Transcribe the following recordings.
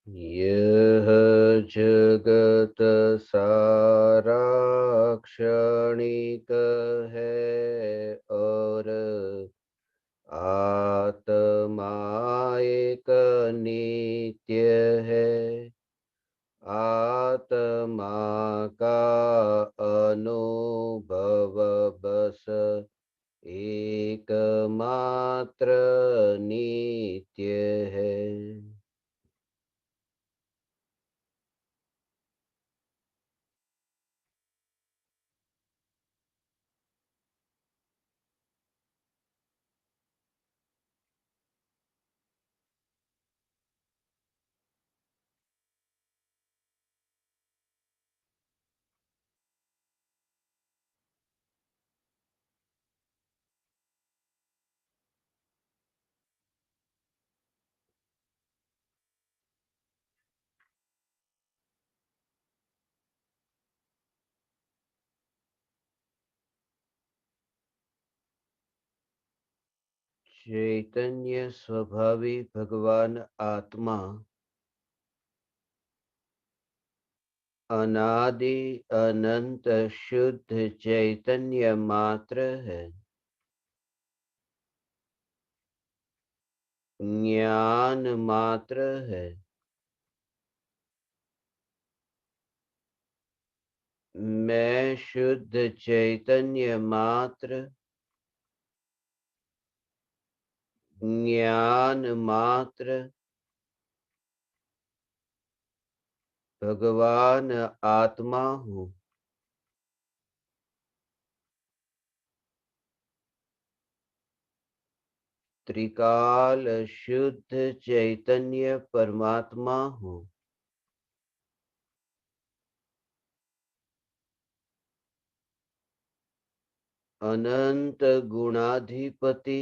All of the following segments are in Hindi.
यह जगत सारा क्षणिक है और आत्मा एक नित्य है। आत्मा का अनुभव बस एकमात्र नित्य है। चैतन्य स्वभावी भगवान आत्मा अनादि अनंत शुद्ध चैतन्य मात्र है। ज्ञान मात्र है। मैं शुद्ध चैतन्य मात्र, ज्ञान मात्र, भगवान आत्मा हूँ। त्रिकाल शुद्ध चैतन्य परमात्मा हूँ। अनंत गुणाधिपति,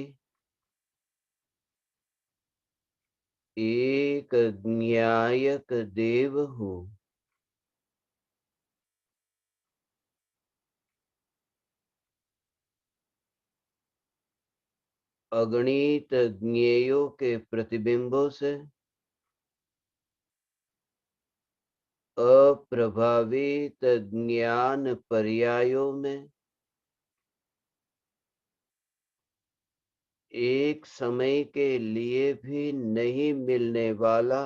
एक न्यायक देव हूँ। अगणित ज्ञेयों के प्रतिबिंबों से अप्रभावित ज्ञान पर्यायों में एक समय के लिए भी नहीं मिलने वाला,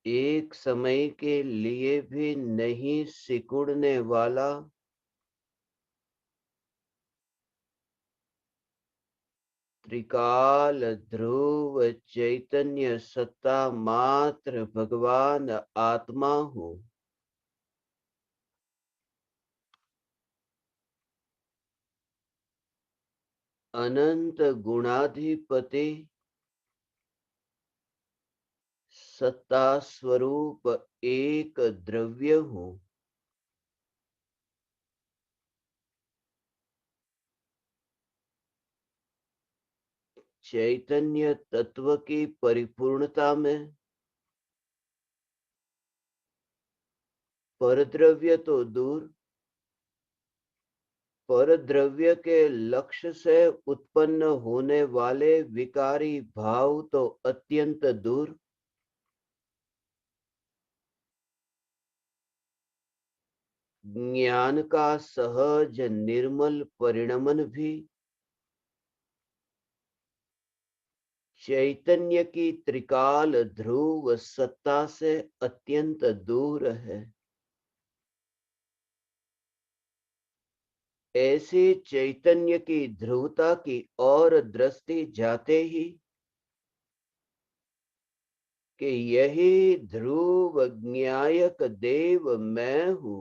एक समय के लिए भी नहीं सिकुड़ने वाला, त्रिकाल ध्रुव चैतन्य सत्ता मात्र भगवान आत्मा हूँ। अनंत गुणाधिपति, सत्ता स्वरूप एक द्रव्य हूँ। चैतन्य तत्व की परिपूर्णता में परद्रव्य तो दूर, परद्रव्य के लक्ष्य से उत्पन्न होने वाले विकारी भाव तो अत्यंत दूर, ज्ञान का सहज निर्मल परिणमन भी चैतन्य की त्रिकाल ध्रुव सत्ता से अत्यंत दूर है। ऐसे चैतन्य की ध्रुवता की ओर दृष्टि जाते ही कि यही ध्रुव ज्ञायक देव मैं हूं,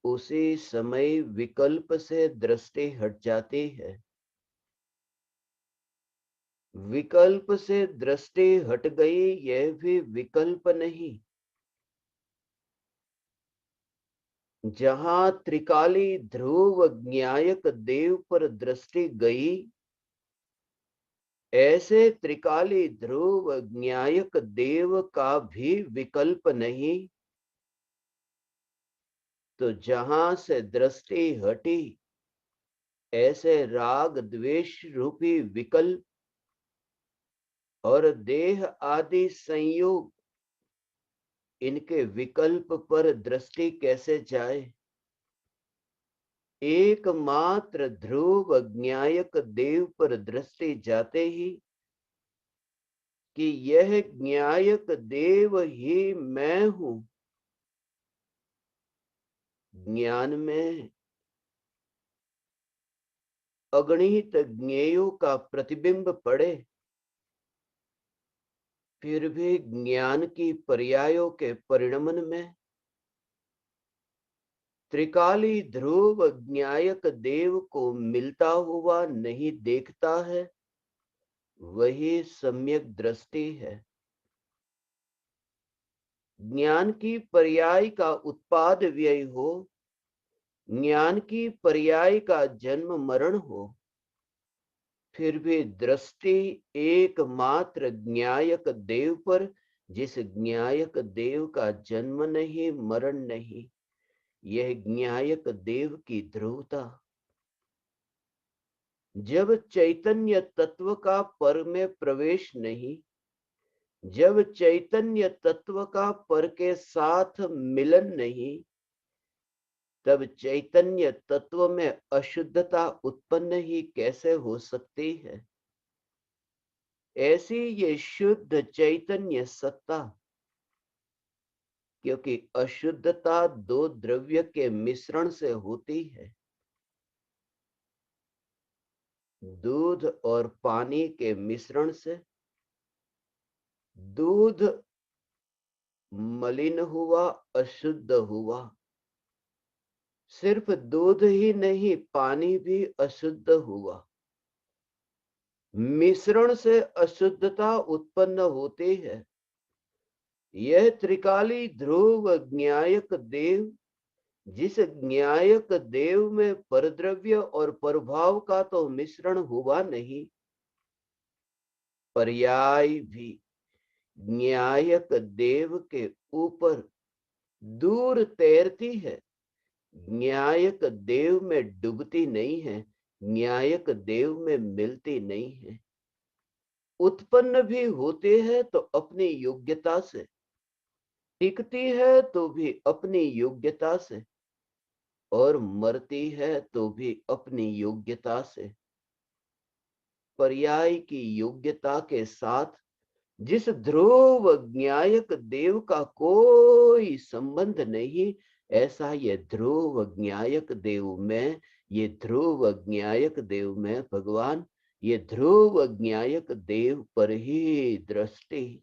उसी समय विकल्प से दृष्टि हट जाती है। विकल्प से दृष्टि हट गई, यह भी विकल्प नहीं। जहां त्रिकाली ध्रुव ज्ञायक देव पर दृष्टि गई, ऐसे त्रिकाली ध्रुव ज्ञायक देव का भी विकल्प नहीं। तो जहां से दृष्टि हटी, ऐसे राग द्वेष रूपी विकल्प और देह आदि संयोग, इनके विकल्प पर दृष्टि कैसे जाए? एकमात्र ध्रुव ज्ञायक देव पर दृष्टि जाते ही कि यह ज्ञायक देव ही मैं हूं, ज्ञान में अगणित ज्ञेयों का प्रतिबिंब पड़े, फिर भी ज्ञान की पर्यायों के परिणमन में त्रिकाली ध्रुव ज्ञायक देव को मिलता हुआ नहीं देखता है, वही सम्यक दृष्टि है। ज्ञान की पर्याय का उत्पाद व्यय हो, ज्ञान की पर्याय का जन्म मरण हो, फिर भी दृष्टि एकमात्र ज्ञायक देव पर, जिस ज्ञायक देव का जन्म नहीं मरण नहीं, यह ज्ञायक देव की ध्रुवता। जब चैतन्य तत्व का पर में प्रवेश नहीं, जब चैतन्य तत्व का पर के साथ मिलन नहीं, तब चैतन्य तत्व में अशुद्धता उत्पन्न ही कैसे हो सकती है? ऐसी ये शुद्ध चैतन्य सत्ता, क्योंकि अशुद्धता दो द्रव्य के मिश्रण से होती है, दूध और पानी के मिश्रण से। दूध मलिन हुआ, अशुद्ध हुआ। सिर्फ दूध ही नहीं, पानी भी अशुद्ध हुआ। मिश्रण से अशुद्धता उत्पन्न होती है। यह त्रिकाली ध्रुव ज्ञायक देव, जिस ज्ञायक देव में परद्रव्य और परभाव का तो मिश्रण हुआ नहीं, पर्याय भी ज्ञायक देव के ऊपर दूर तैरती है, न्यायक देव में डूबती नहीं है, न्यायक देव में मिलती नहीं है। उत्पन्न भी होते हैं तो अपनी योग्यता से, टिकती है तो भी अपनी योग्यता से, और मरती है तो भी अपनी योग्यता से। पर्याय की योग्यता के साथ जिस ध्रुव ज्ञायक देव का कोई संबंध नहीं, ऐसा ये ध्रुव ज्ञायक देव में, ये ध्रुव ज्ञायक देव में भगवान, ये ध्रुव ज्ञायक देव पर ही दृष्टि।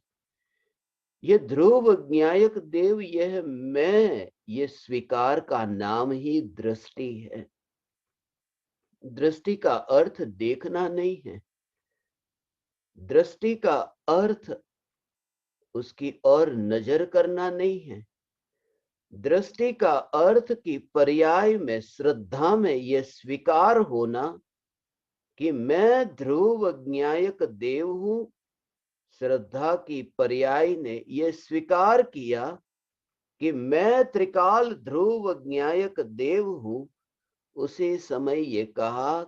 ये ध्रुव ज्ञायक देव, यह मैं, ये स्वीकार का नाम ही दृष्टि है। दृष्टि का अर्थ देखना नहीं है, दृष्टि का अर्थ उसकी ओर नजर करना नहीं है। दृष्टि का अर्थ की पर्याय में, श्रद्धा में यह स्वीकार होना कि मैं ध्रुव ज्ञायक देव हूं। श्रद्धा की पर्याय ने यह स्वीकार किया कि मैं त्रिकाल ध्रुव ज्ञायक देव हूं। उसी समय ये कहा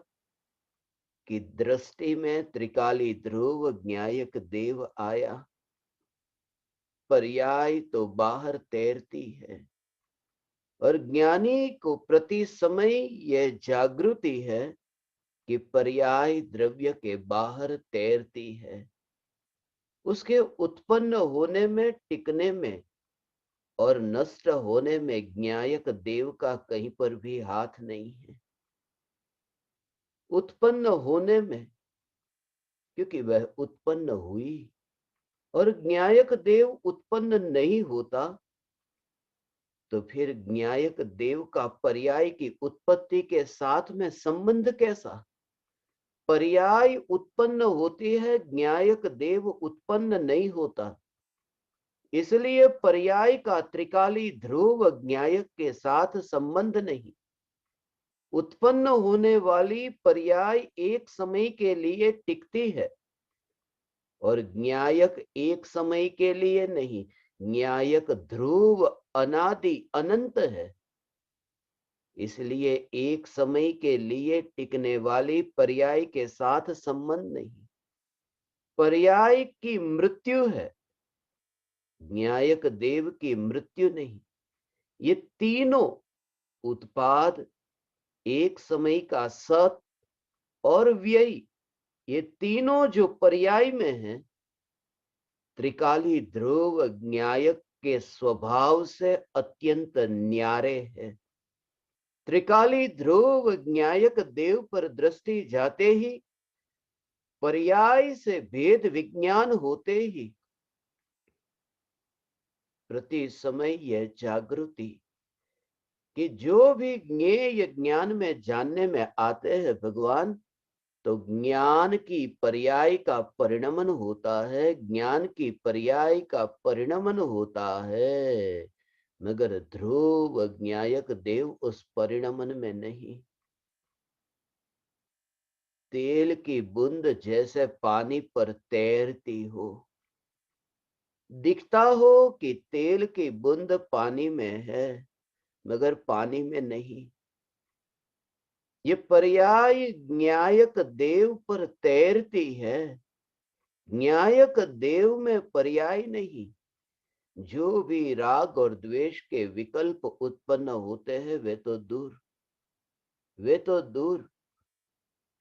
कि दृष्टि में त्रिकाली ध्रुव ज्ञायक देव आया। पर्याय तो बाहर तैरती है, और ज्ञानी को प्रति समय यह जागृति है कि पर्याय द्रव्य के बाहर तैरती है। उसके उत्पन्न होने में, टिकने में और नष्ट होने में ज्ञायक देव का कहीं पर भी हाथ नहीं है। उत्पन्न होने में, क्योंकि वह उत्पन्न हुई, और ज्ञायक देव उत्पन्न नहीं होता, तो फिर ज्ञायक देव का पर्याय की उत्पत्ति के साथ में संबंध कैसा? पर्याय उत्पन्न होती है, ज्ञायक देव उत्पन्न नहीं होता। इसलिए पर्याय का त्रिकाली ध्रुव ज्ञायक के साथ संबंध नहीं। उत्पन्न होने वाली पर्याय एक समय के लिए टिकती है, और न्यायक एक समय के लिए नहीं। न्यायक ध्रुव अनादि अनंत है। इसलिए एक समय के लिए टिकने वाली पर्याय के साथ संबंध नहीं, पर्याय की मृत्यु है, न्यायक देव की मृत्यु नहीं। ये तीनों उत्पाद, एक समय का सत और व्यय, ये तीनों जो पर्याय में हैं, त्रिकाली ध्रुव न्यायक के स्वभाव से अत्यंत न्यारे है। त्रिकाली ध्रुव न्यायक देव पर दृष्टि जाते ही, पर्याय से भेद विज्ञान होते ही, प्रति समय यह जागृति कि जो भी ज्ञेय ज्ञान में जानने में आते हैं भगवान, तो ज्ञान की पर्याय का परिणमन होता है, ज्ञान की पर्याय का परिणमन होता है, मगर ध्रुव न्यायक देव उस परिणमन में नहीं। तेल की बूंद जैसे पानी पर तैरती हो, दिखता हो कि तेल की बूंद पानी में है, मगर पानी में नहीं। ये पर्याय न्यायक देव पर तैरती है, न्यायक देव में पर्याय नहीं। जो भी राग और द्वेष के विकल्प उत्पन्न होते हैं, वे तो दूर, वे तो दूर।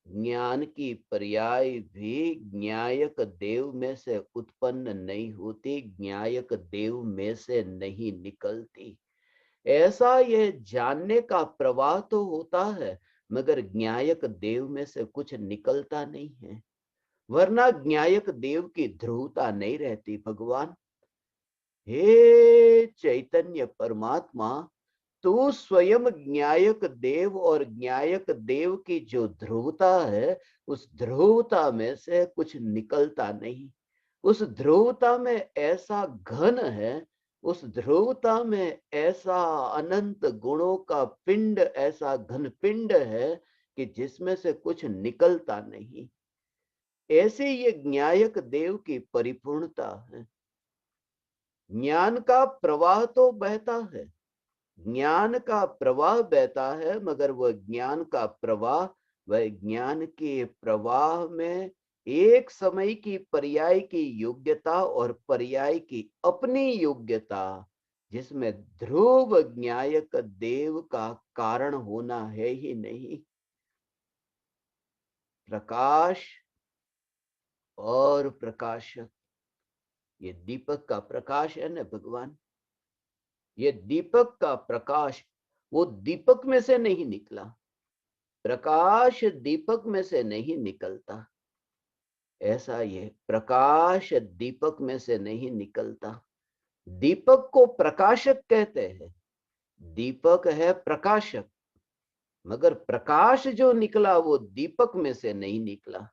ज्ञान की पर्याय भी न्यायक देव में से उत्पन्न नहीं होती, न्यायक देव में से नहीं निकलती। ऐसा यह जानने का प्रवाह तो होता है, मगर न्यायक देव में से कुछ निकलता नहीं है, वरना न्यायक देव की ध्रुवता नहीं रहती। भगवान, हे चैतन्य परमात्मा, तू स्वयं न्यायक देव, और न्यायक देव की जो ध्रुवता है, उस ध्रुवता में से कुछ निकलता नहीं। उस ध्रुवता में ऐसा घन है, उस ध्रुवता में ऐसा अनंत गुणों का पिंड, ऐसा घन पिंड है कि जिसमें से कुछ निकलता नहीं। ऐसे ये न्यायक देव की परिपूर्णता है। ज्ञान का प्रवाह तो बहता है, ज्ञान का प्रवाह बहता है, मगर वह ज्ञान का प्रवाह, वह ज्ञान के प्रवाह में एक समय की पर्याय की योग्यता और पर्याय की अपनी योग्यता, जिसमें ध्रुव न्यायक देव का कारण होना है ही नहीं। प्रकाश और प्रकाशक, ये दीपक का प्रकाश है ना भगवान, ये दीपक का प्रकाश वो दीपक में से नहीं निकला, प्रकाश दीपक में से नहीं निकलता। ऐसा ये प्रकाश दीपक में से नहीं निकलता। दीपक को प्रकाशक कहते हैं, दीपक है प्रकाशक, मगर प्रकाश जो निकला वो दीपक में से नहीं निकला।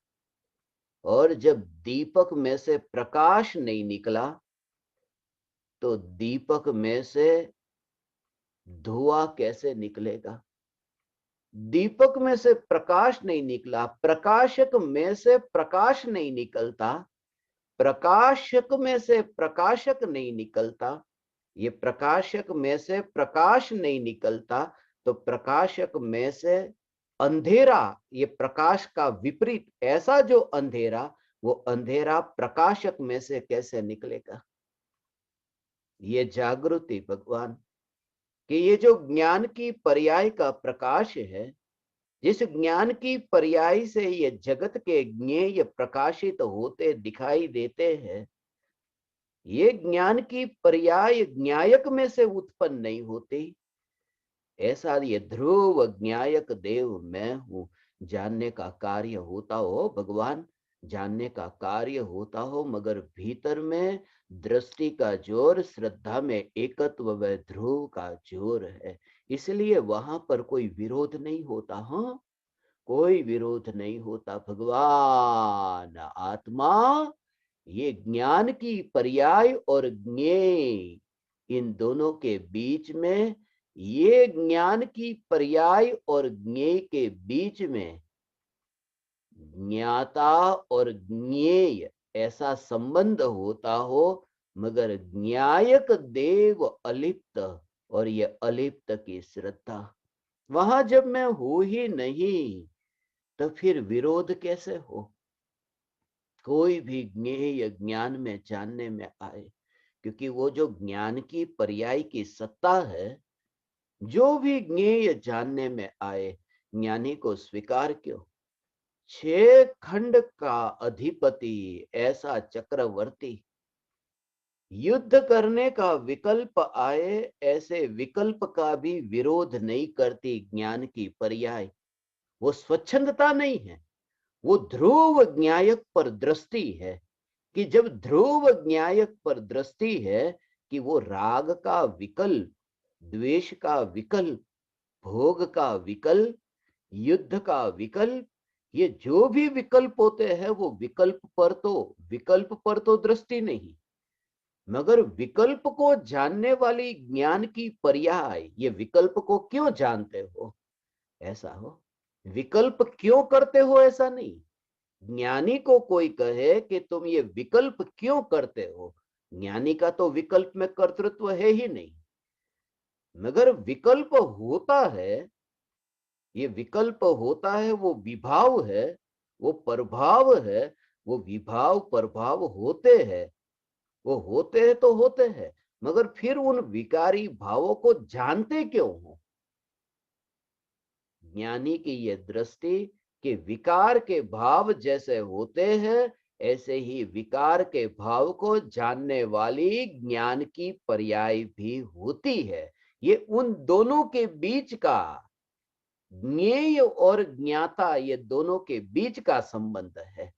और जब दीपक में से प्रकाश नहीं निकला, तो दीपक में से धुआं कैसे निकलेगा? दीपक में से प्रकाश नहीं निकला, प्रकाशक में से प्रकाश नहीं निकलता, प्रकाशक में से प्रकाशक नहीं निकलता, ये प्रकाशक में से प्रकाश नहीं निकलता, तो प्रकाशक में से अंधेरा, ये प्रकाश का विपरीत, ऐसा जो अंधेरा, वो अंधेरा प्रकाशक में से कैसे निकलेगा? ये जागृति भगवान कि ये जो ज्ञान की पर्याय का प्रकाश है, जिस ज्ञान की पर्याय से ये जगत के ज्ञेय प्रकाशित होते दिखाई देते हैं, ये ज्ञान की पर्याय न्यायक में से उत्पन्न नहीं होती। ऐसा ये ध्रुव न्यायक देव मैं हूं, जानने का कार्य होता हो भगवान, जानने का कार्य होता हो, मगर भीतर में दृष्टि का जोर, श्रद्धा में एकत्व व ध्रुव का जोर है, इसलिए वहां पर कोई विरोध नहीं होता। हाँ, कोई विरोध नहीं होता भगवान। आत्मा, ये ज्ञान की पर्याय और ज्ञेय, इन दोनों के बीच में, ये ज्ञान की पर्याय और ज्ञेय के बीच में ज्ञाता और ज्ञेय ऐसा संबंध होता हो, मगर न्यायक देव अलिप्त, और ये अलिप्त की श्रद्धा, वहां जब मैं हूं ही नहीं तो फिर विरोध कैसे हो? कोई भी ज्ञेय ज्ञान में जानने में आए, क्योंकि वो जो ज्ञान की पर्याय की सत्ता है, जो भी ज्ञेय जानने में आए, ज्ञानी को स्वीकार क्यों? 6 खंड का अधिपति, ऐसा चक्रवर्ती, युद्ध करने का विकल्प आए, ऐसे विकल्प का भी विरोध नहीं करती ज्ञान की पर्याय। वो स्वच्छंदता नहीं है, वो ध्रुव ज्ञायक पर दृष्टि है। कि जब ध्रुव ज्ञायक पर दृष्टि है कि वो राग का विकल्प, द्वेष का विकल्प, भोग का विकल्प, युद्ध का विकल्प, ये जो भी विकल्प होते हैं वो विकल्प पर तो दृष्टि नहीं, मगर विकल्प को जानने वाली ज्ञान की पर्याय, ये विकल्प को क्यों जानते हो ऐसा हो, विकल्प क्यों करते हो ऐसा नहीं। ज्ञानी को कोई कहे कि तुम ये विकल्प क्यों करते हो, ज्ञानी का तो विकल्प में कर्तृत्व है ही नहीं, मगर विकल्प होता है, ये विकल्प होता है, वो विभाव है, वो प्रभाव है, वो विभाव प्रभाव होते हैं, वो होते हैं तो होते हैं, मगर फिर उन विकारी भावों को जानते क्यों हो? ज्ञानी की यह दृष्टि कि विकार के भाव जैसे होते हैं, ऐसे ही विकार के भाव को जानने वाली ज्ञान की पर्याय भी होती है। ये उन दोनों के बीच का, ज्ञेय और ज्ञाता, ये दोनों के बीच का संबंध है,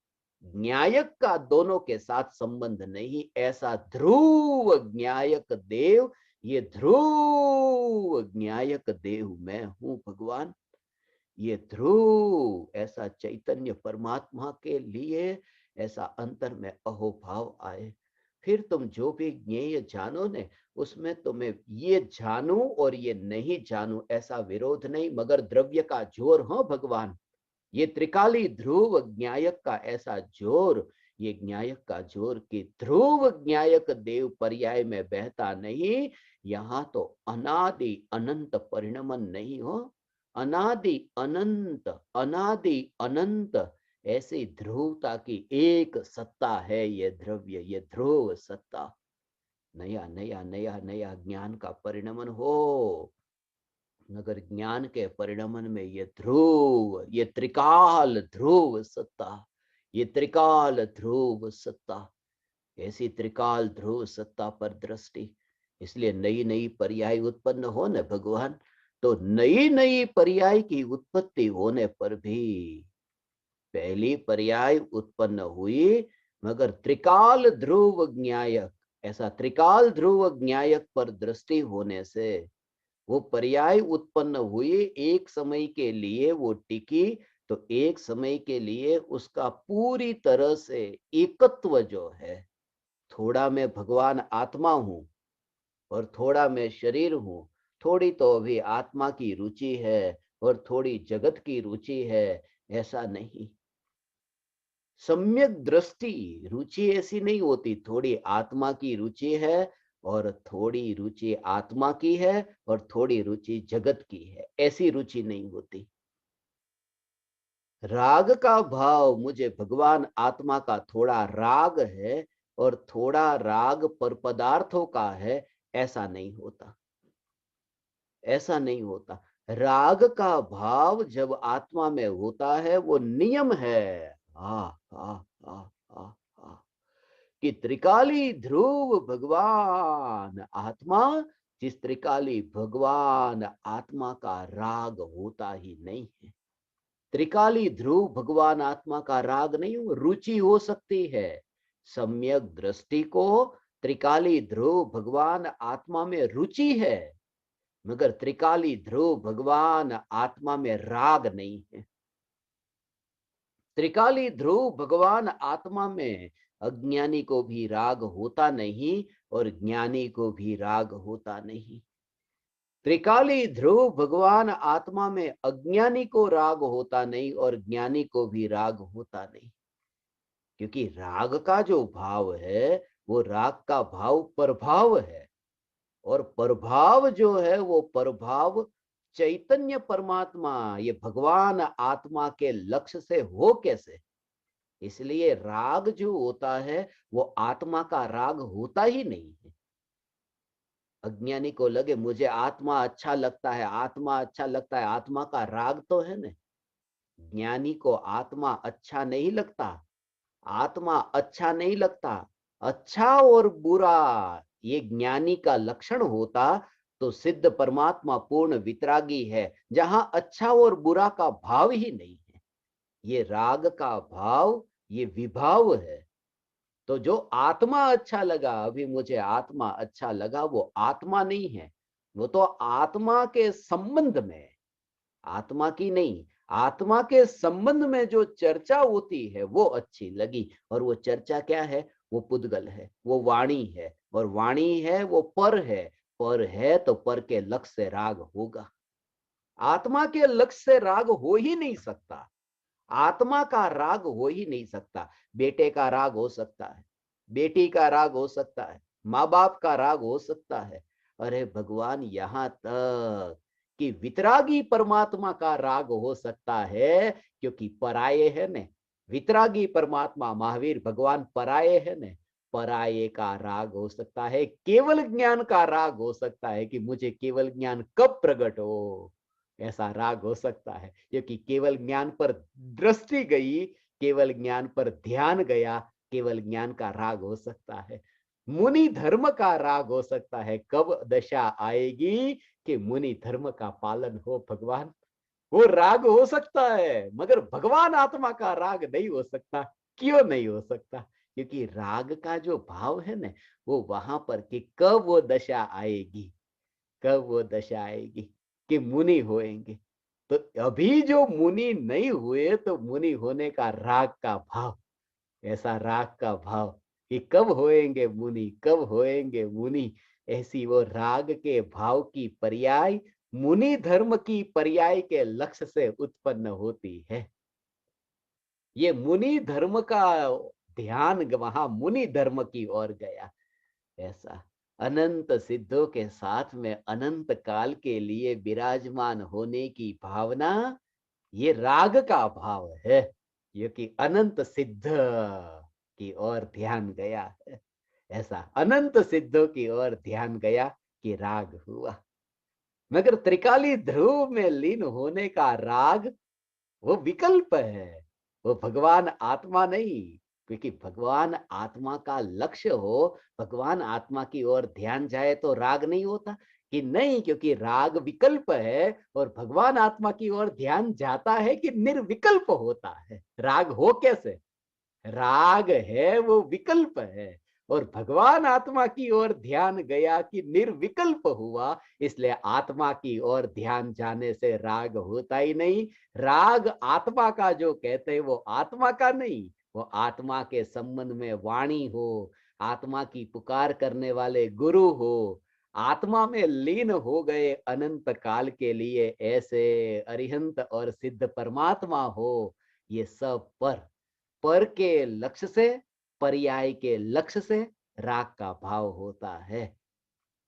न्यायक का दोनों के साथ संबंध नहीं। ऐसा ध्रुव ज्ञायक देव, ये ध्रुव ज्ञायक देव मैं हूं भगवान। ये ध्रुव ऐसा चैतन्य परमात्मा के लिए ऐसा अंतर में अहोभाव आए, फिर तुम जो भी ज्ञेय जानो ने, उसमें तुम्हें ये जानू और ये नहीं जानू ऐसा विरोध नहीं, मगर द्रव्य का जोर हो भगवान, ये त्रिकाली ध्रुव ज्ञायक का ऐसा जोर, ये ज्ञायक का जोर कि ध्रुव ज्ञायक देव पर्याय में बहता नहीं, यहाँ तो अनादि अनंत परिणमन नहीं हो, अनादि अनंत, अनादि अनंत ऐसी ध्रुवता की एक सत्ता है, ये द्रव्य, ये ध्रुव सत्ता। नया नया नया नया ज्ञान का परिणमन हो, मगर ज्ञान के परिणमन में ये ध्रुव, ये त्रिकाल ध्रुव सत्ता, ये त्रिकाल ध्रुव सत्ता, ऐसी त्रिकाल ध्रुव सत्ता पर दृष्टि। इसलिए नई नई पर्याय उत्पन्न हो न भगवान, तो नई नई पर्याय की उत्पत्ति होने पर भी पहली पर्याय उत्पन्न हुई, मगर त्रिकाल ध्रुव ज्ञायक, ऐसा त्रिकाल ध्रुव ज्ञायक पर दृष्टि होने से वो पर्याय उत्पन्न हुई, एक समय के लिए वो टिकी, तो एक समय के लिए उसका पूरी तरह से एकत्व जो है, थोड़ा मैं भगवान आत्मा हूं और थोड़ा मैं शरीर हूं, थोड़ी तो अभी आत्मा की रुचि है और थोड़ी जगत की रुचि है, ऐसा नहीं। सम्यक दृष्टि, रुचि ऐसी नहीं होती, थोड़ी आत्मा की रुचि है और थोड़ी रुचि आत्मा की है और थोड़ी रुचि जगत की है, ऐसी रुचि नहीं होती। राग का भाव, मुझे भगवान आत्मा का थोड़ा राग है और थोड़ा राग पर पदार्थों का है, ऐसा नहीं होता, ऐसा नहीं होता। राग का भाव जब आत्मा में होता है वो नियम है। हा हा हा हा हा, कि त्रिकाली ध्रुव भगवान आत्मा, जिस त्रिकाली भगवान आत्मा का राग होता ही नहीं है। त्रिकाली ध्रुव भगवान आत्मा का राग नहीं हो, रुचि हो सकती है। सम्यक दृष्टि को त्रिकाली ध्रुव भगवान आत्मा में रुचि है, मगर त्रिकाली ध्रुव भगवान आत्मा में राग नहीं है। त्रिकाली ध्रुव भगवान आत्मा में अज्ञानी को भी राग होता नहीं और ज्ञानी को भी राग होता नहीं। त्रिकाली ध्रुव भगवान आत्मा में अज्ञानी को राग होता नहीं और ज्ञानी को भी राग होता नहीं, क्योंकि राग का जो भाव है वो राग का भाव प्रभाव है, और प्रभाव जो है वो प्रभाव चैतन्य परमात्मा, ये भगवान आत्मा के लक्ष्य से हो कैसे? इसलिए राग जो होता है वो आत्मा का राग होता ही नहीं है। अज्ञानी को लगे मुझे आत्मा अच्छा लगता है, आत्मा अच्छा लगता है, आत्मा का राग तो है ना। ज्ञानी को आत्मा अच्छा नहीं लगता, आत्मा अच्छा नहीं लगता। अच्छा और बुरा ये ज्ञानी का लक्षण होता तो सिद्ध परमात्मा पूर्ण वितरागी है, जहां अच्छा और बुरा का भाव ही नहीं है। ये राग का भाव, ये विभाव है। तो जो आत्मा अच्छा लगा, अभी मुझे आत्मा अच्छा लगा, वो आत्मा नहीं है। वो तो आत्मा के संबंध में है, आत्मा की नहीं। आत्मा के संबंध में जो चर्चा होती है वो अच्छी लगी। और वो चर्चा क्या है? वो पुद्गल है, वो वाणी है। और वाणी है वो पर है। पर है तो पर के लक्ष्य से राग होगा। आत्मा के लक्ष्य से राग हो ही नहीं सकता। आत्मा का राग हो ही नहीं सकता। बेटे का राग हो सकता है, बेटी का राग हो सकता है, माँ बाप का राग हो सकता है। अरे भगवान, यहां तक कि वितरागी परमात्मा का राग हो सकता है, क्योंकि पराये है ने। वितरागी परमात्मा महावीर भगवान पराये है ने। पराये का राग हो सकता है, केवल ज्ञान का राग हो सकता है कि मुझे केवल ज्ञान कब प्रकट हो, ऐसा राग हो सकता है। क्योंकि केवल ज्ञान पर दृष्टि गई, केवल ज्ञान पर ध्यान गया, केवल ज्ञान का राग हो सकता है। मुनि धर्म का राग हो सकता है। कब दशा आएगी कि मुनि धर्म का पालन हो भगवान, वो राग हो सकता है। मगर भगवान आत्मा का राग नहीं हो सकता। क्यों नहीं हो सकता? क्योंकि राग का जो भाव है ना, वो वहां पर कि कब वो दशा आएगी, कब वो दशा आएगी कि मुनि होएंगे। तो अभी जो मुनि नहीं हुए, तो मुनि होने का राग का भाव, ऐसा राग का भाव कि कब होएंगे मुनि, कब होएंगे मुनि। ऐसी वो राग के भाव की पर्याय मुनि धर्म की पर्याय के लक्ष्य से उत्पन्न होती है। ये मुनि धर्म का ध्यान वहां मुनि धर्म की ओर गया। ऐसा अनंत सिद्धों के साथ में अनंत काल के लिए विराजमान होने की भावना, ये राग का भाव है। ये कि अनंत सिद्ध की ओर ध्यान गया है। ऐसा अनंत सिद्धों की ओर ध्यान गया कि राग हुआ। मगर त्रिकाली ध्रुव में लीन होने का राग वो विकल्प है, वो भगवान आत्मा नहीं। क्योंकि भगवान आत्मा का लक्ष्य हो, भगवान आत्मा की ओर ध्यान जाए तो राग नहीं होता कि नहीं, क्योंकि राग विकल्प है। और भगवान आत्मा की ओर ध्यान जाता है कि निर्विकल्प होता है। राग हो कैसे? राग है वो विकल्प है। और भगवान आत्मा की ओर ध्यान गया कि निर्विकल्प हुआ। इसलिए आत्मा की ओर ध्यान जाने से राग होता ही नहीं। राग आत्मा का जो कहते हैं वो आत्मा का नहीं, वो आत्मा के संबंध में वाणी हो, आत्मा की पुकार करने वाले गुरु हो, आत्मा में लीन हो गए अनंत काल के लिए ऐसे अरिहंत और सिद्ध परमात्मा हो। ये सब पर के लक्ष्य से, पर्याय के लक्ष्य से राग का भाव होता है।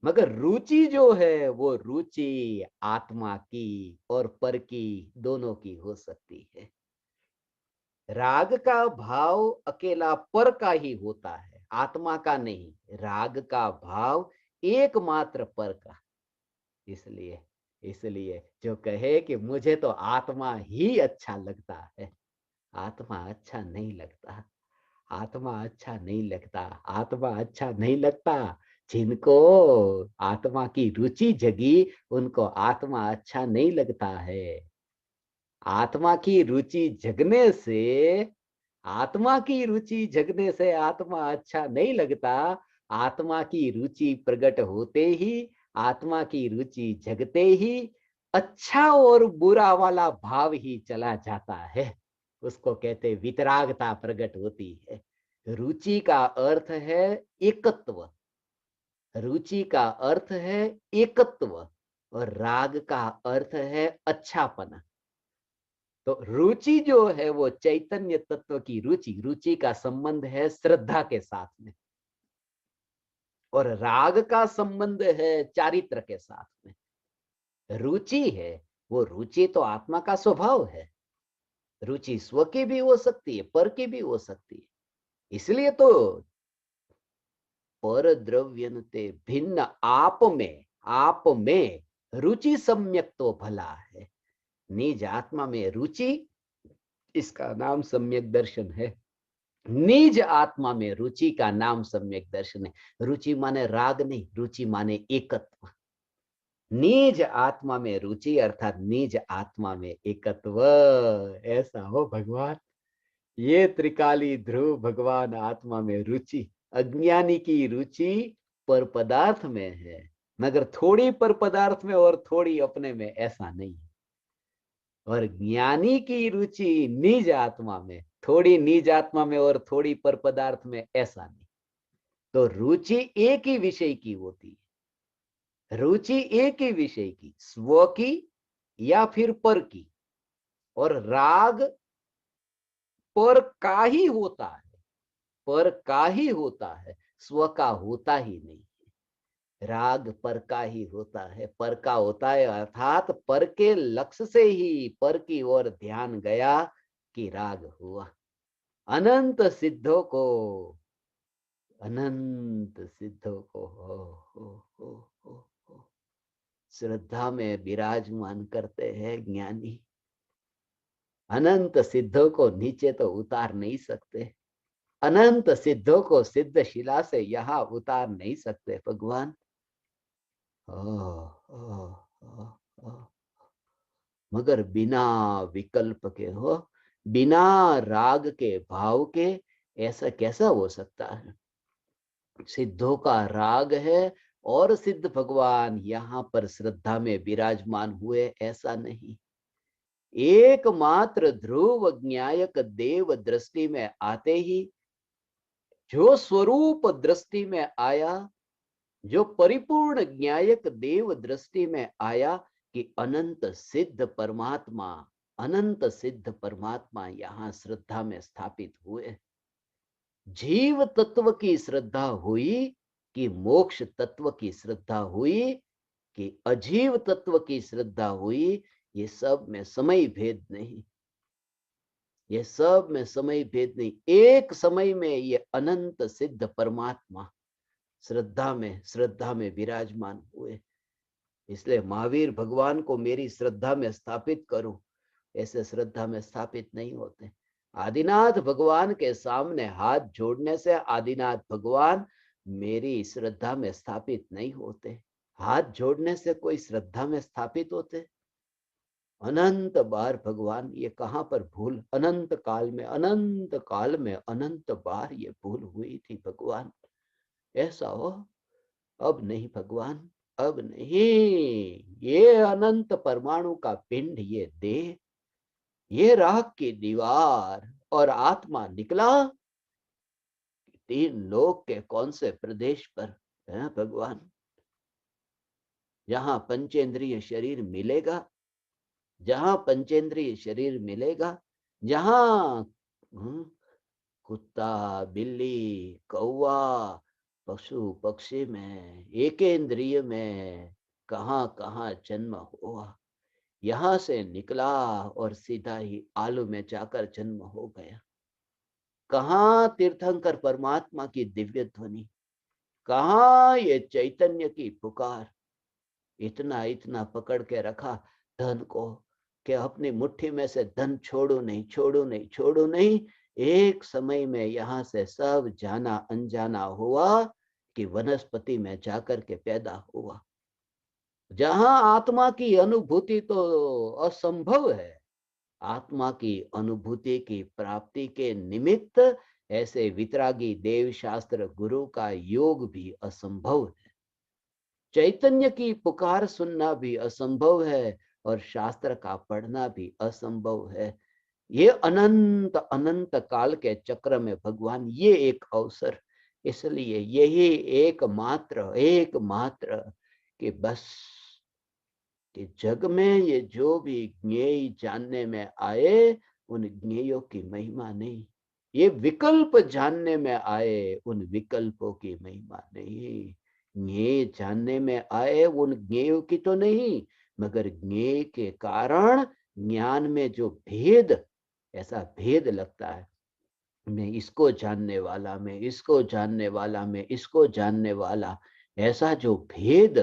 मगर रुचि जो है वो रुचि आत्मा की और पर की दोनों की हो सकती है। राग का भाव अकेला पर का ही होता है, आत्मा का नहीं। राग का भाव एकमात्र पर का। इसलिए इसलिए जो कहे कि मुझे तो आत्मा ही अच्छा लगता है, आत्मा अच्छा नहीं लगता। आत्मा अच्छा नहीं लगता, आत्मा अच्छा नहीं लगता। जिनको आत्मा की रुचि जगी, उनको आत्मा अच्छा नहीं लगता है। आत्मा की रुचि जगने से, आत्मा की रुचि जगने से आत्मा अच्छा नहीं लगता। आत्मा की रुचि प्रकट होते ही, आत्मा की रुचि जगते ही अच्छा और बुरा वाला भाव ही चला जाता है। उसको कहते वितरागता प्रकट होती है। रुचि का अर्थ है एकत्व, रुचि का अर्थ है एकत्व, और राग का अर्थ है अच्छापना। तो रुचि जो है वो चैतन्य तत्व की रुचि, रुचि का संबंध है श्रद्धा के साथ में। और राग का संबंध है चारित्र के साथ में। रुचि है, वो रुचि तो आत्मा का स्वभाव है। रुचि स्व की भी हो सकती है, पर की भी हो सकती है। इसलिए तो पर द्रव्य ते भिन्न आप में रुचि सम्यक तो भला है। निज आत्मा में रुचि, इसका नाम सम्यक दर्शन है। निज आत्मा में रुचि का नाम सम्यक दर्शन है। रुचि माने राग नहीं, रुचि माने एकत्व। निज आत्मा में रुचि अर्थात निज आत्मा में एकत्व। ऐसा हो भगवान, ये त्रिकाली ध्रुव भगवान आत्मा में रुचि। अज्ञानी की रुचि पर पदार्थ में है, मगर थोड़ी पर पदार्थ में और थोड़ी अपने में, ऐसा नहीं है। और ज्ञानी की रुचि निज आत्मा में, थोड़ी निज आत्मा में और थोड़ी पर पदार्थ में, ऐसा नहीं। तो रुचि एक ही विषय की होती है। रुचि एक ही विषय की, स्व की या फिर पर की। और राग पर का ही होता है, पर का ही होता है, स्व का होता ही नहीं। राग पर का ही होता है, पर का होता है अर्थात पर के लक्ष्य से ही पर की ओर ध्यान गया कि राग हुआ। अनंत सिद्धों को, अनंत सिद्धों को हो श्रद्धा में विराजमान करते हैं ज्ञानी। अनंत सिद्धों को नीचे तो उतार नहीं सकते, अनंत सिद्धों को सिद्ध शिला से यहां उतार नहीं सकते भगवान। मगर बिना विकल्प के हो, बिना राग के भाव के, ऐसा कैसा हो सकता है? सिद्धों का राग है और सिद्ध भगवान यहां पर श्रद्धा में विराजमान हुए, ऐसा नहीं। एकमात्र ध्रुव ज्ञायक देव दृष्टि में आते ही जो स्वरूप दृष्टि में आया, जो परिपूर्ण ज्ञायक देव दृष्टि में आया कि अनंत सिद्ध परमात्मा, अनंत सिद्ध परमात्मा यहां श्रद्धा में स्थापित हुए। जीव तत्व की श्रद्धा हुई कि मोक्ष तत्व की श्रद्धा हुई कि अजीव तत्व की श्रद्धा हुई, ये सब में समय भेद नहीं, ये सब में समय भेद नहीं। एक समय में ये अनंत सिद्ध परमात्मा श्रद्धा में विराजमान हुए। इसलिए महावीर भगवान को मेरी श्रद्धा में स्थापित करूं, ऐसे श्रद्धा में स्थापित नहीं होते। आदिनाथ भगवान के सामने हाथ जोड़ने से आदिनाथ भगवान मेरी श्रद्धा में स्थापित नहीं होते। हाथ जोड़ने से कोई श्रद्धा में स्थापित होते? अनंत बार भगवान ये कहां पर भूल, अनंत काल में, अनंत काल में अनंत बार ये भूल हुई थी भगवान। ऐसा हो अब नहीं भगवान, अब नहीं। ये अनंत परमाणु का पिंड, ये देह, ये राख की दीवार और आत्मा निकला तीन लोक के कौन से प्रदेश पर है भगवान? जहां पंचेंद्रिय शरीर मिलेगा, जहां पंचेंद्रिय शरीर मिलेगा, जहां कुत्ता, बिल्ली, कौवा, पशु पक्षी में, एकेंद्रिय में कहां कहां जन्म हुआ, यहां से निकला और सीधा ही आलू में जाकर जन्म हो गया। कहां तीर्थंकर परमात्मा की दिव्य ध्वनि, कहां ये चैतन्य की पुकार। इतना इतना पकड़ के रखा धन को कि अपनी मुट्ठी में से धन छोड़ू नहीं, छोड़ू नहीं, छोड़ू नहीं। एक समय में यहां से सब जाना अनजाना हुआ कि वनस्पति में जाकर के पैदा हुआ, जहां आत्मा की अनुभूति तो असंभव है। आत्मा की अनुभूति की प्राप्ति के निमित्त ऐसे वितरागी देव शास्त्र गुरु का योग भी असंभव है। चैतन्य की पुकार सुनना भी असंभव है और शास्त्र का पढ़ना भी असंभव है। ये अनंत अनंत काल के चक्र में भगवान ये एक अवसर, इसलिए यही एकमात्र कि बस कि जग में ये जो भी ज्ञेय जानने में आए, उन ज्ञेयों की महिमा नहीं। ये विकल्प जानने में आए, उन विकल्पों की महिमा नहीं। ज्ञेय जानने में आए, उन ज्ञेयों की तो नहीं, मगर ज्ञेय के कारण ज्ञान में जो भेद, ऐसा भेद लगता है, मैं इसको जानने वाला, मैं इसको जानने वाला, मैं इसको जानने वाला, ऐसा जो भेद,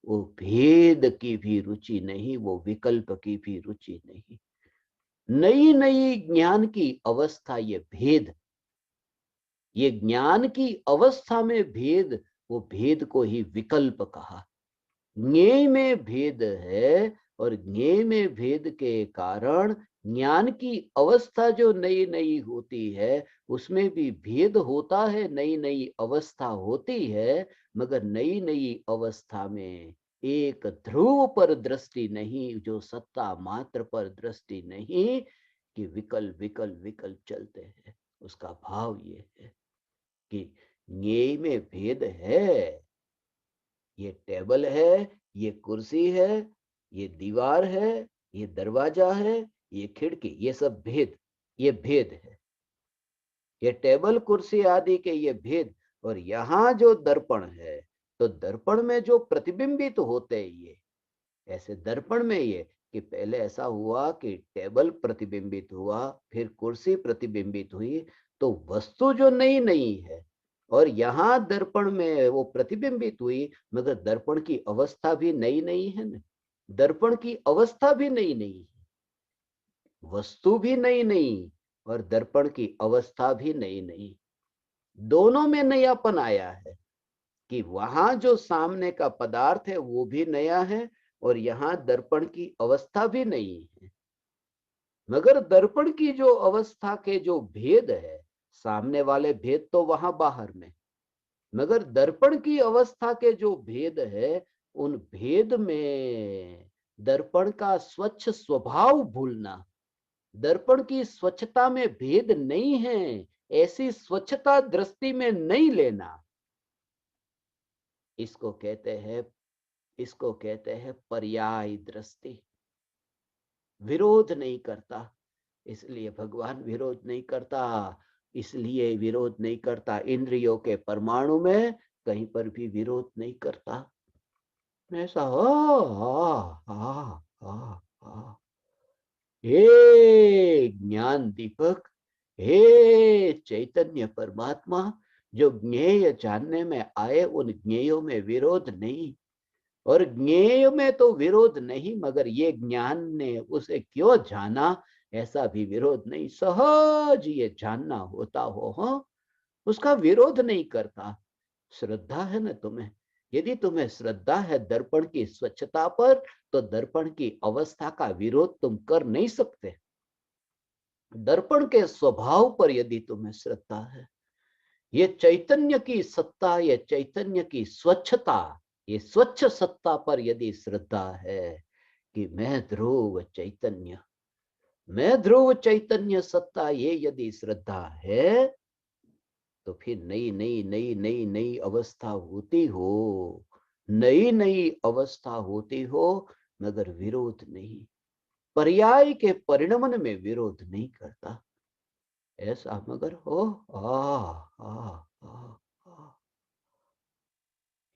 वो भेद की भी रुचि नहीं, वो विकल्प की भी रुचि नहीं। नई नई ज्ञान की अवस्था, ये भेद, ये ज्ञान की अवस्था में भेद, वो भेद को ही विकल्प कहा। ज्ञेय में भेद है, और ज्ञेय में भेद के कारण ज्ञान की अवस्था जो नई नई होती है, उसमें भी भेद होता है, नई नई अवस्था होती है, मगर नई नई अवस्था में एक ध्रुव पर दृष्टि नहीं, जो सत्ता मात्र पर दृष्टि नहीं, कि विकल्प विकल्प विकल्प चलते हैं। उसका भाव ये है कि ज्ञेय में भेद है, ये टेबल है, ये कुर्सी है, ये दीवार है, ये दरवाजा है, ये खिड़की, ये सब भेद, ये भेद है, ये टेबल कुर्सी आदि के ये भेद। और यहाँ जो दर्पण है, तो दर्पण में जो प्रतिबिंबित होते हैं ये, ऐसे दर्पण में ये, कि पहले ऐसा हुआ कि टेबल प्रतिबिंबित हुआ, फिर कुर्सी प्रतिबिंबित हुई, तो वस्तु जो नई नई है, और यहाँ दर्पण में वो प्रतिबिंबित हुई, मगर दर्पण की अवस्था भी नई नई है ना, दर्पण की अवस्था भी नई नई है, वस्तु भी नई नई, और दर्पण की अवस्था भी नई नई, दोनों में नयापन आया है, कि वहां जो सामने का पदार्थ है वो भी नया है, और यहाँ दर्पण की अवस्था भी नई है। मगर दर्पण की जो अवस्था के जो भेद है, सामने वाले भेद तो वहां बाहर में, मगर दर्पण की अवस्था के जो भेद है, उन भेद में दर्पण का स्वच्छ स्वभाव भूलना, दर्पण की स्वच्छता में भेद नहीं है, ऐसी स्वच्छता दृष्टि में नहीं लेना, इसको कहते हैं, इसको कहते हैं पर्याय दृष्टि। विरोध नहीं करता, इसलिए भगवान विरोध नहीं करता, इसलिए विरोध नहीं करता, इंद्रियों के परमाणु में कहीं पर भी विरोध नहीं करता। ऐसा हे ज्ञान दीपक, हे चैतन्य परमात्मा, जो ज्ञेय जानने में आए, उन ज्ञेयों में विरोध नहीं, और ज्ञेय में तो विरोध नहीं, मगर ये ज्ञान ने उसे क्यों जाना, ऐसा भी विरोध नहीं, सहज ये जानना होता हो, हाँ, उसका विरोध नहीं करता। श्रद्धा है ना तुम्हें, यदि तुम्हें श्रद्धा है दर्पण की स्वच्छता पर, तो दर्पण की अवस्था का विरोध तुम कर नहीं सकते। दर्पण के स्वभाव पर यदि तुम्हें श्रद्धा है, ये चैतन्य की सत्ता, ये चैतन्य की स्वच्छता, ये स्वच्छ सत्ता पर यदि श्रद्धा है, कि मैं ध्रुव चैतन्य, मैं ध्रुव चैतन्य सत्ता, ये यदि श्रद्धा है, तो फिर नई नई नई नई नई अवस्था होती हो, नई नई अवस्था होती हो, मगर विरोध नहीं, पर्याय के परिणमन में विरोध नहीं करता, ऐसा मगर हो। आ, आ, आ,